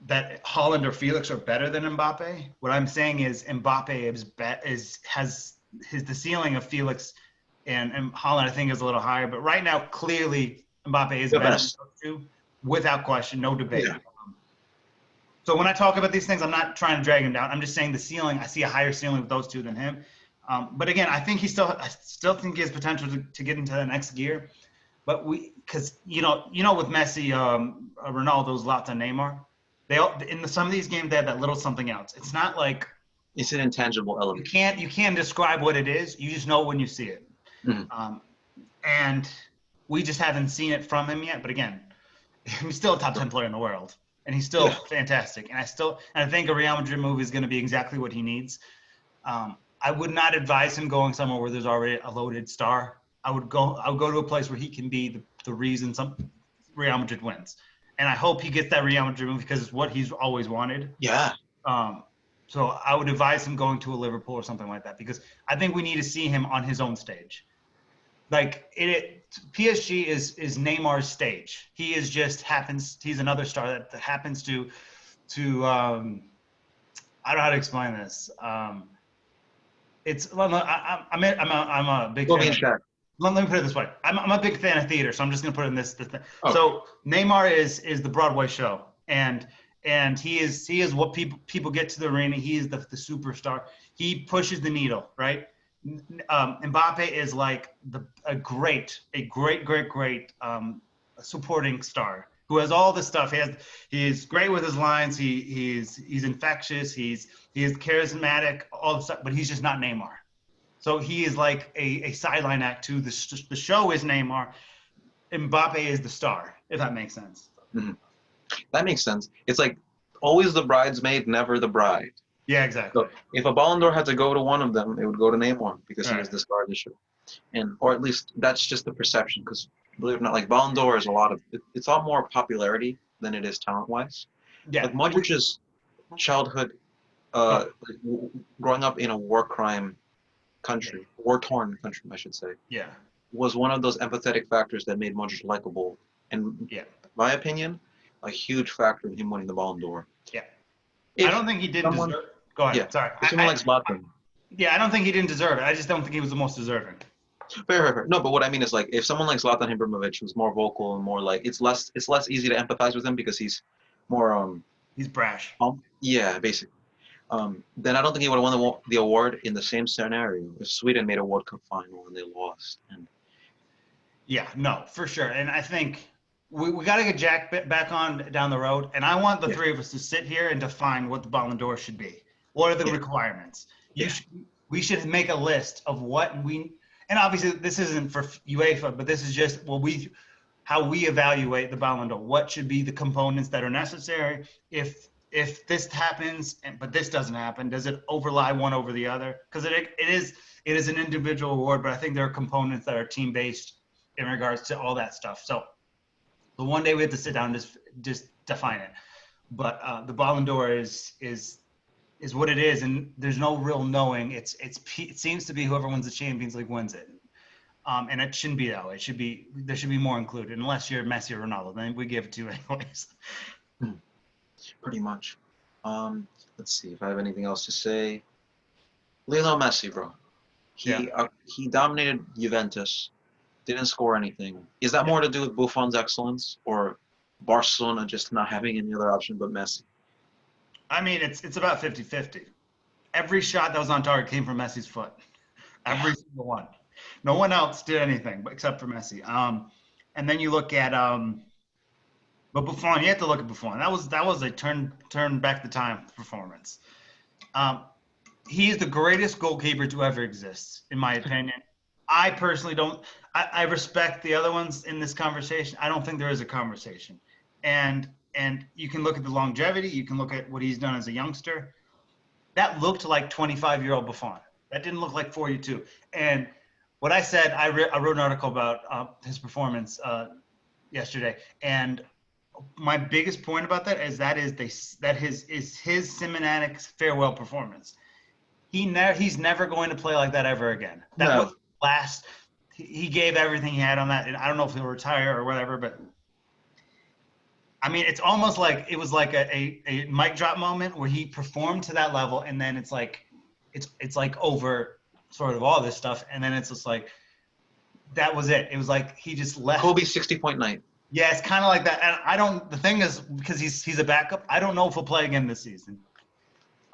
that Haaland or Felix are better than Mbappe. What I'm saying is Mbappe has the ceiling of Felix and Haaland, I think, is a little higher. But right now, clearly, Mbappe is better than those two, without question, no debate. Yeah. So when I talk about these things, I'm not trying to drag him down. I'm just saying the ceiling. I see a higher ceiling with those two than him. But again, I think I still think he has potential to get into the next gear. But because with Messi, Ronaldo, Zlatan, Neymar, some of these games they have that little something else. It's not like it's an intangible element. You can't describe what it is. You just know when you see it. Mm-hmm. And we just haven't seen it from him yet. But again, he's still a top 10 player in the world, and he's still fantastic. And I think a Real Madrid move is going to be exactly what he needs. I would not advise him going somewhere where there's already a loaded star. I would go to a place where he can be the reason some Real Madrid wins. And I hope he gets that Real Madrid move because it's what he's always wanted. Yeah. So I would advise him going to a Liverpool or something like that, because I think we need to see him on his own stage. Like PSG is Neymar's stage. He is he's another star that happens to I don't know how to explain this. I'm a big fan. Let me put it this way. I'm a big fan of theater, so I'm just going to put it in this thing. Okay. So Neymar is the Broadway show, and he is what people get to the arena. He is the superstar. He pushes the needle, right? Mbappe is like a great supporting star who has all this stuff. He's great with his lines. He's infectious. He is charismatic. All the stuff, but he's just not Neymar. So he is like a sideline act to the show is Neymar. Mbappe is the star, if that makes sense. Mm-hmm. That makes sense. It's like always the bridesmaid, never the bride. Yeah, exactly. So if a Ballon d'Or had to go to one of them, it would go to Neymar because he was Right. the star of the show. And or at least that's just the perception. Because believe it or not, like Ballon d'Or is a lot of it's all more popularity than it is talent wise. Yeah. Like Modric's childhood, growing up in a war crime country, war torn country, I should say, Yeah. was one of those empathetic factors that made Modric likable. And Yeah. my opinion, a huge factor in him winning the Ballon d'Or. Yeah. If I don't think he didn't deserve. Go ahead. Yeah, Sorry. if someone like Zlatan. Yeah, I don't think he didn't deserve it. I just don't think he was the most deserving. Fair. No, but what I mean is like if someone like Zlatan Ibrahimovic was more vocal and more like it's less easy to empathize with him because he's more He's brash. yeah, basically. Then I don't think he would have won the award in the same scenario if Sweden made a World Cup final and they lost. And Yeah, no, for sure. And I think we got to get Jack back on down the road. And I want the three of us to sit here and define what the Ballon d'Or should be. What are the requirements? We should make a list of what we – and obviously this isn't for UEFA, but this is just how we evaluate the Ballon d'Or. What should be the components that are necessary if this happens but this doesn't happen? Does it overlie one over the other? Because it is an individual award, but I think there are components that are team-based in regards to all that stuff. So the one day we have to sit down and just define it. But the Ballon d'Or is what it is, and there's no real knowing. It seems to be whoever wins the Champions League wins it, and it shouldn't be that way. There should be more included, unless you're Messi or Ronaldo. Then we give it to you anyways. Pretty much. Let's see if I have anything else to say. Lionel Messi, bro. He dominated Juventus. Didn't score anything. Is that more to do with Buffon's excellence or Barcelona just not having any other option but Messi? I mean, it's about 50-50. Every shot that was on target came from Messi's foot. Every single one. No one else did anything except for Messi. And then you look at but Buffon. You have to look at Buffon. That was a turn back the time performance. He is the greatest goalkeeper to ever exist, in my opinion. I personally don't. I respect the other ones in this conversation. I don't think there is a conversation. And you can look at the longevity. You can look at what he's done as a youngster. That looked like 25-year-old Buffon. That didn't look like 42. And what I said, I wrote an article about his performance yesterday. And my biggest point about that is his cinematic farewell performance. He's never going to play like that ever again. That was last. He gave everything he had on that, and I don't know if he'll retire or whatever, but I mean, it's almost like it was like a mic drop moment where he performed to that level, and then it's like over sort of all this stuff, and then it's just like that was it. It was like he just left. Kobe's 60-point night. Yeah, it's kind of like that. And the thing is, because he's a backup, I don't know if he'll play again this season.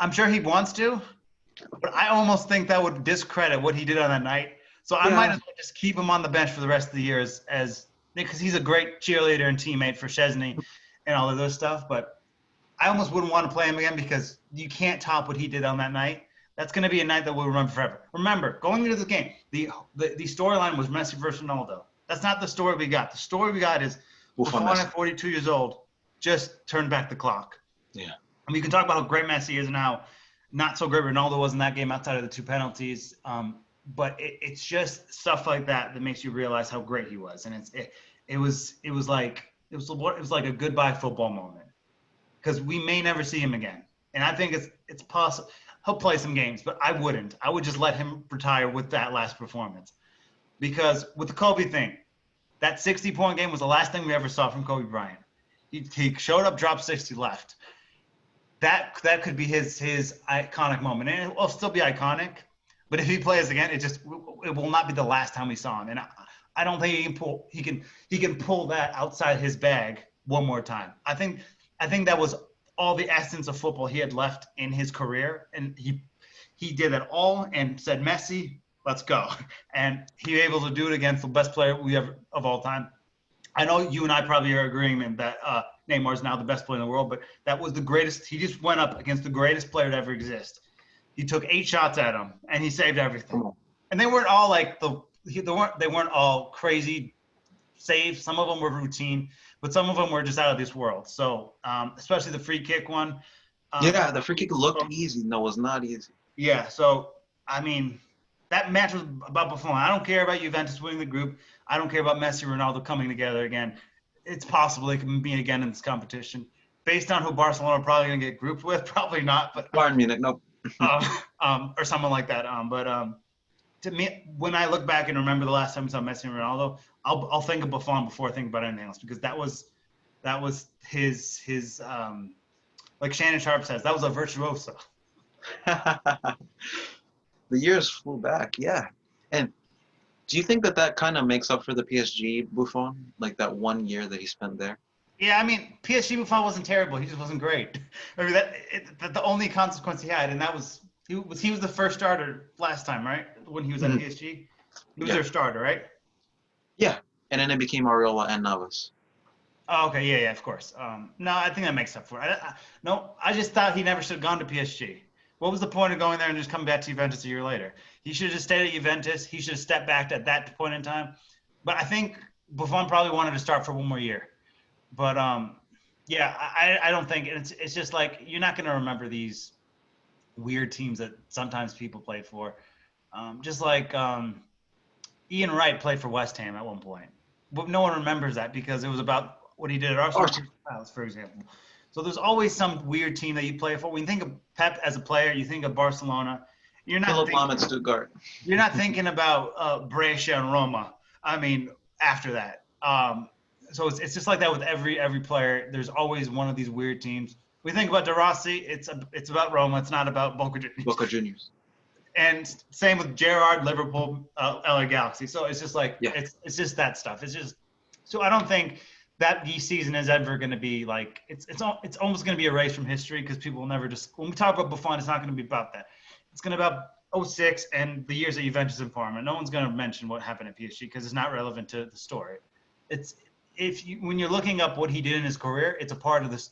I'm sure he wants to, but I almost think that would discredit what he did on that night. So I might as well just keep him on the bench for the rest of the year as because he's a great cheerleader and teammate for Szczesny and all of those stuff. But I almost wouldn't want to play him again because you can't top what he did on that night. That's going to be a night that we'll remember forever. Remember, going into the game, the storyline was Messi versus Ronaldo. That's not the story we got. The story we got is Buffon at 42 years old just turned back the clock. Yeah. I mean, you can talk about how great Messi is now. Not so great Ronaldo was in that game outside of the 2 penalties. But it's just stuff like that makes you realize how great he was. And it was like a goodbye football moment because we may never see him again. And I think it's possible he'll play some games, but I wouldn't. I would just let him retire with that last performance because with the Kobe thing, that 60-point game was the last thing we ever saw from Kobe Bryant. He showed up, dropped 60, left. That could be his iconic moment, and it will still be iconic. But if he plays again, it will not be the last time we saw him. And I don't think he can pull that outside his bag one more time. I think that was all the essence of football he had left in his career, and he did that all and said, Messi, let's go. And he was able to do it against the best player we ever of all time. I know you and I probably are agreeing that Neymar is now the best player in the world, but that was the greatest. He just went up against the greatest player to ever exist. He took 8 shots at him, and he saved everything. And they weren't all like they weren't all crazy saves. Some of them were routine, but some of them were just out of this world. So especially the free kick one. Yeah, the free kick looked easy. No, it was not easy. Yeah, so I mean, that match was about Buffon. I don't care about Juventus winning the group. I don't care about Messi, Ronaldo coming together again. It's possible they can meet again in this competition. Based on who Barcelona are probably going to get grouped with, probably not. But Bayern Munich, nope. Or someone like that. To me, when I look back and remember the last time I saw Messi and Ronaldo, I'll think of Buffon before I think about anything else, because that was his like Shannon Sharp says, that was a virtuoso. The years flew back, yeah. And do you think that kind of makes up for the PSG Buffon, like that 1 year that he spent there? Yeah, I mean, PSG Buffon wasn't terrible. He just wasn't great. I mean, the only consequence he had, and that was he was the first starter last time, right? When he was at PSG, he was their starter, right? Yeah, and then it became Areola and Navas. Oh, okay, yeah, of course. No, I think that makes up for it. I just thought he never should have gone to PSG. What was the point of going there and just coming back to Juventus a year later? He should have just stayed at Juventus. He should have stepped back at that point in time. But I think Buffon probably wanted to start for one more year. But yeah, I don't think it's just like you're not going to remember these weird teams that sometimes people play for. Just like Ian Wright played for West Ham at one point. But no one remembers that because it was about what he did at Arsenal, for example. So there's always some weird team that you play for. When you think of Pep as a player, you think of Barcelona. You're not thinking, Stuttgart. You're not thinking about Brescia and Roma. I mean, after that. So it's just like that with every player. There's always one of these weird teams. We think about De Rossi. It's about Roma. It's not about Boca Juniors. Boca Juniors. And same with Gerrard, Liverpool, LA Galaxy. So it's just like it's just that stuff. It's just so I don't think that season is ever going to be like it's almost going to be erased from history because people will never just when we talk about Buffon, it's not going to be about that. It's going to be about 06 and the years at Juventus and Parma. No one's going to mention what happened at PSG because it's not relevant to the story. It's when you're looking up what he did in his career, it's a part of this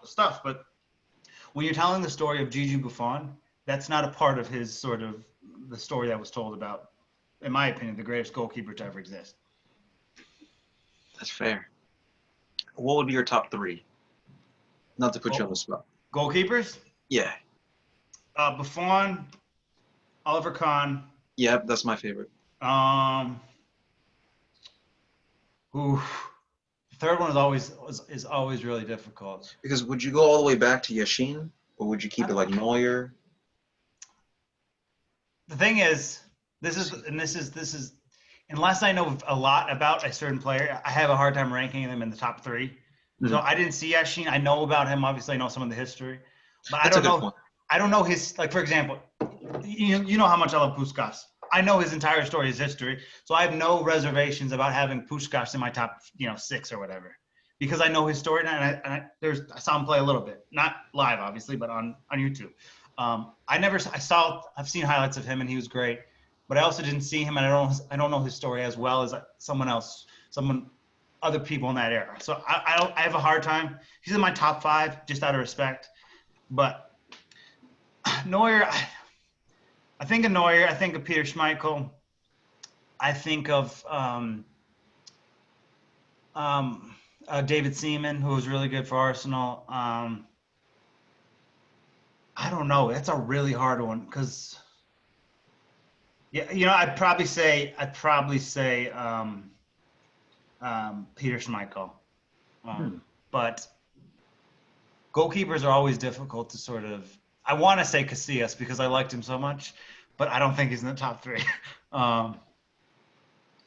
stuff. But when you're telling the story of Gigi Buffon, that's not a part of his sort of the story that was told about, in my opinion, the greatest goalkeeper to ever exist. That's fair. What would be your top 3? Not to put you on the spot. Goalkeepers? Yeah. Buffon, Oliver Kahn. Yep, that's my favorite. The third one is always really difficult. Because would you go all the way back to Yashin, or would you keep it like Neuer? The thing is, unless I know a lot about a certain player, I have a hard time ranking them in the top 3. Mm-hmm. So I didn't see Yashin. I know about him. Obviously, I know some of the history, but I don't know his. Like for example, you know how much I love Puskás. I know his entire story, his history. So I have no reservations about having Puskás in my top 6 or whatever, because I know his story and I saw him play a little bit, not live obviously, but on YouTube. I've seen highlights of him and he was great, but I also didn't see him and I don't know his story as well as other people in that era. So I have a hard time. He's in my top 5 just out of respect, but Neuer, I think of Neuer, I think of Peter Schmeichel, I think of David Seaman, who was really good for Arsenal. I don't know. That's a really hard one because, I'd probably say Peter Schmeichel. But goalkeepers are always difficult to sort of. I want to say Casillas because I liked him so much, but I don't think he's in the top 3.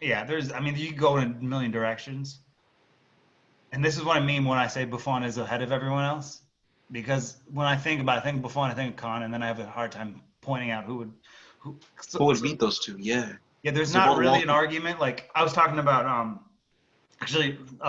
You could go in a million directions. And this is what I mean when I say Buffon is ahead of everyone else. Because when I think Buffon, I think of Kahn, and then I have a hard time pointing out who would beat those two. Yeah. Yeah, there's not really an argument. Like I was talking about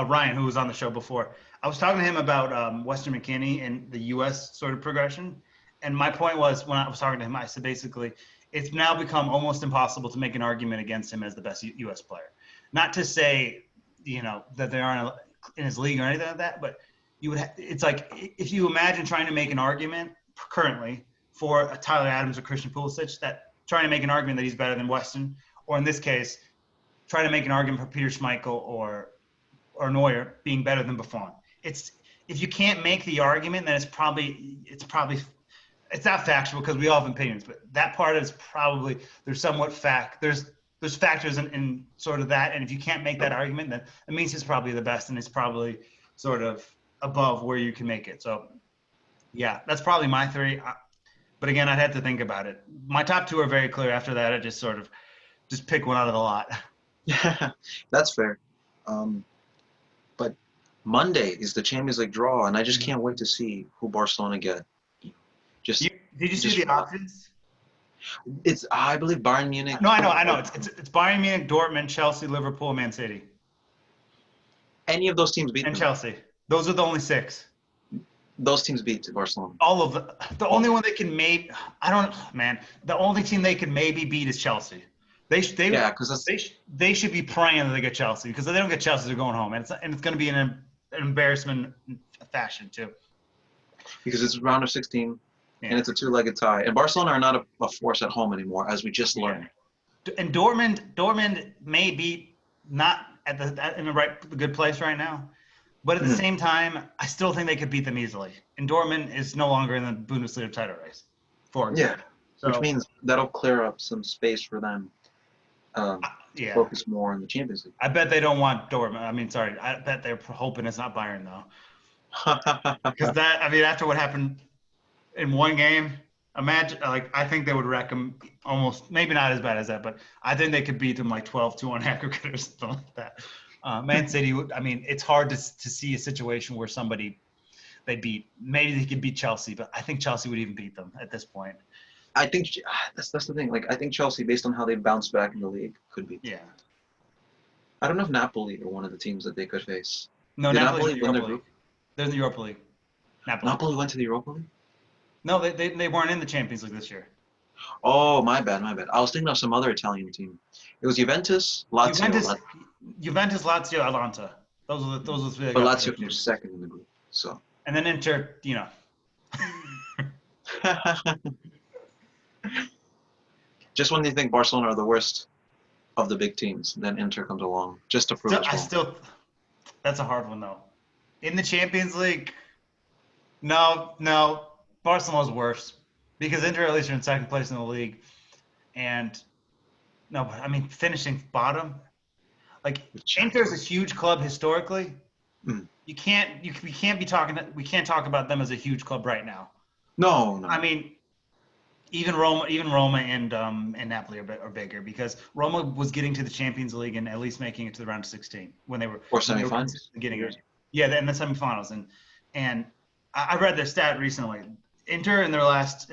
Ryan, who was on the show before. I was talking to him about Weston McKennie and the U.S. sort of progression. And my point was when I was talking to him, I said basically, it's now become almost impossible to make an argument against him as the best U.S. player. Not to say, that they aren't in his league or anything like that, but it's like if you imagine trying to make an argument currently for a Tyler Adams or Christian Pulisic, that trying to make an argument that he's better than Weston, or in this case, trying to make an argument for Peter Schmeichel or Neuer being better than Buffon. If you can't make the argument, then it's not factual because we all have opinions, but that part is probably there's factors in sort of that, and if you can't make that argument, then it means he's probably the best, and it's probably sort of above where you can make it. So, yeah, that's probably my three. But again, I'd have to think about it. My top two are very clear. After that, I just sort of pick one out of the lot. Yeah, that's fair. But Monday is the Champions League draw, and I just can't wait to see who Barcelona get. Did you see the options? It's, I believe, Bayern Munich. No, I know. It's Bayern Munich, Dortmund, Chelsea, Liverpool, Man City. Any of those teams beat and them. Chelsea. Those are the only six. Those teams beat Barcelona. All of the only one they can maybe the only team they could maybe beat is Chelsea. They should be praying that they get Chelsea, because if they don't get Chelsea, they're going home, and it's going to be an embarrassment fashion too. Because it's round of 16. Yeah. And it's a two-legged tie. And Barcelona are not a force at home anymore, as we just learned. And Dortmund may be not in the good place right now, but at the same time, I still think they could beat them easily. And Dortmund is no longer in the Bundesliga title race. Which means that'll clear up some space for them. Focus more on the Champions League. I bet they don't want Dortmund. I bet they're hoping it's not Bayern though. Because after what happened in one game, imagine, I think they would wreck them almost, maybe not as bad as that, but I think they could beat them 12-2 on aggregate or something like that. Man City, it's hard to see a situation where they beat. Maybe they could beat Chelsea, but I think Chelsea would even beat them at this point. I think that's the thing. I think Chelsea, based on how they bounced back in the league, could beat them. Yeah. I don't know if Napoli are one of the teams that they could face. No, Napoli win their group. They're in the Europa League. Napoli went to the Europa League? No, they weren't in the Champions League this year. Oh, my bad. I was thinking of some other Italian team. It was Juventus, Lazio. Juventus, Lazio, Atalanta. Those are the three. But Lazio finished second in the group. So. And then Inter, Just when you think Barcelona are the worst of the big teams, then Inter comes along just to prove it's wrong. That's a hard one though. In the Champions League, no, Barcelona's worse, because Inter at least are in second place in the league, and finishing bottom. Inter is a huge club historically. We can't talk about them as a huge club right now. No. Even Roma and Napoli are bigger, because Roma was getting to the Champions League and at least making it to the round of 16 when they were semifinals. Yeah, in the semifinals, and I read their stat recently. Inter in their last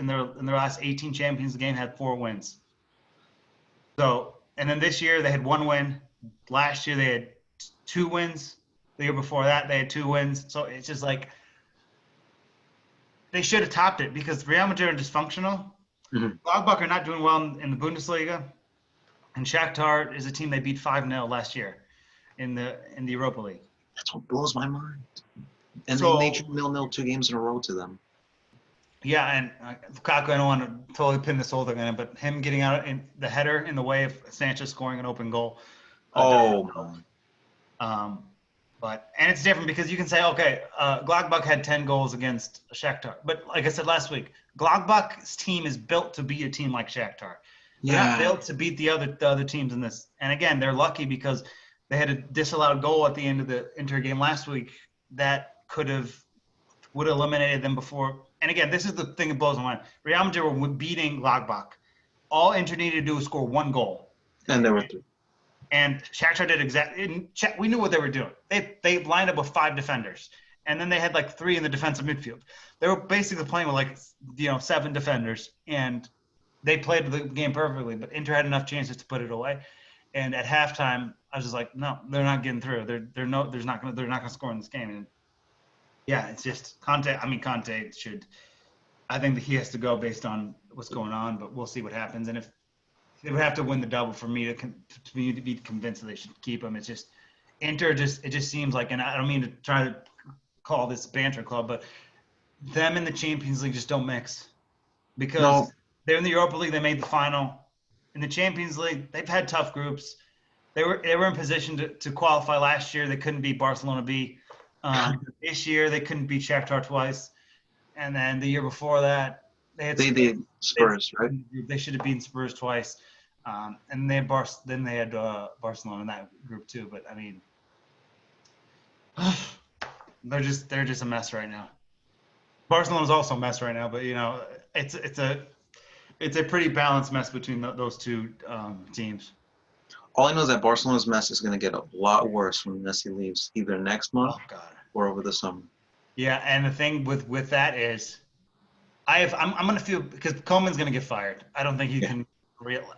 18 Champions League game had 4 wins. So, and then this year they had 1 win. Last year they had 2 wins. The year before that they had 2 wins. So it's just they should have topped it, because Real Madrid are dysfunctional. Gladbach are not doing well in the Bundesliga, and Shakhtar is a team they beat 5-0 last year in the Europa League. That's what blows my mind. And they made 0-0 2 games in a row to them. Yeah, and Lukaku, I don't want to totally pin this whole thing on him, but him getting out in the header in the way of Sanchez scoring an open goal. And it's different, because you can say, okay, Gladbach had 10 goals against Shakhtar. But like I said last week, Gladbach's team is built to be a team like Shakhtar. They're not built to beat the other teams in this. And again, they're lucky because they had a disallowed goal at the end of the Inter game last week that would have eliminated them before. And again, this is the thing that blows my mind. Real Madrid were beating Gladbach. All Inter needed to do was score 1 goal. And there were 3. And Shakhtar did exactly. We knew what they were doing. They lined up with 5 defenders, and then they had 3 in the defensive midfield. They were basically playing with 7 defenders, and they played the game perfectly. But Inter had enough chances to put it away. And at halftime, I was just like, no, they're not getting through. They're not going to score in this game. And yeah, it's just Conte. Conte should. I think that he has to go based on what's going on, but we'll see what happens. And if they would have to win the double for me to be convinced that they should keep him. It's just Inter it just seems like, and I don't mean to try to call this banter club, but them in the Champions League just don't mix because No. they're in the Europa League. They made the final. In the Champions League, they've had tough groups. They were in position to qualify last year. They couldn't beat Barcelona B. This year they couldn't beat Shakhtar twice, and then the year before that they did Spurs, right? They should have beaten Spurs twice, and they had Barcelona in that group too. But I mean, they're just a mess right now. Barcelona's also a mess right now, but it's a pretty balanced mess between those two teams. All I know is that Barcelona's mess is going to get a lot worse when Messi leaves, either next month or over the summer. Yeah, and the thing with that is, I'm going to feel because Koeman's going to get fired. I don't think he can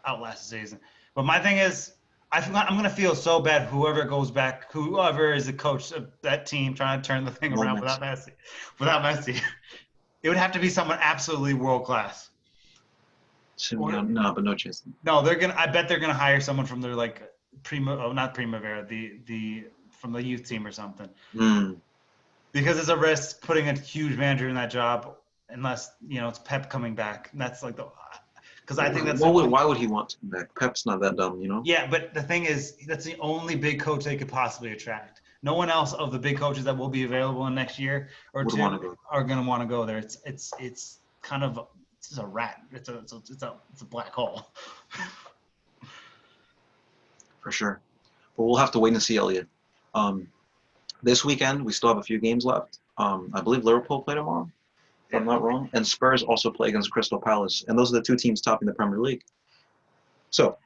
outlast the season. But my thing is, I'm going to feel so bad whoever goes back, whoever is the coach of that team trying to turn the thing around without Messi. Without Messi, it would have to be someone absolutely world class. No, but no chance. No, I bet they're gonna hire someone from their not Primavera, from the youth team or something. Because it's a risk putting a huge manager in that job unless it's Pep coming back. And that's like because I think that's why would he want to come back? Pep's not that dumb, Yeah, but the thing is, that's the only big coach they could possibly attract. No one else of the big coaches that will be available in next year or two are gonna want to go there. It's kind of. It's a rat. It's a black hole. For sure. But we'll have to wait and see, Elliot. This weekend, we still have a few games left. I believe Liverpool play tomorrow, if I'm not wrong. And Spurs also play against Crystal Palace. And those are the two teams topping the Premier League. So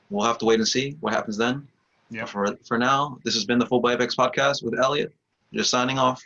we'll have to wait and see what happens then. Yeah. For now, this has been the Full Apex podcast with Elliot. Just signing off.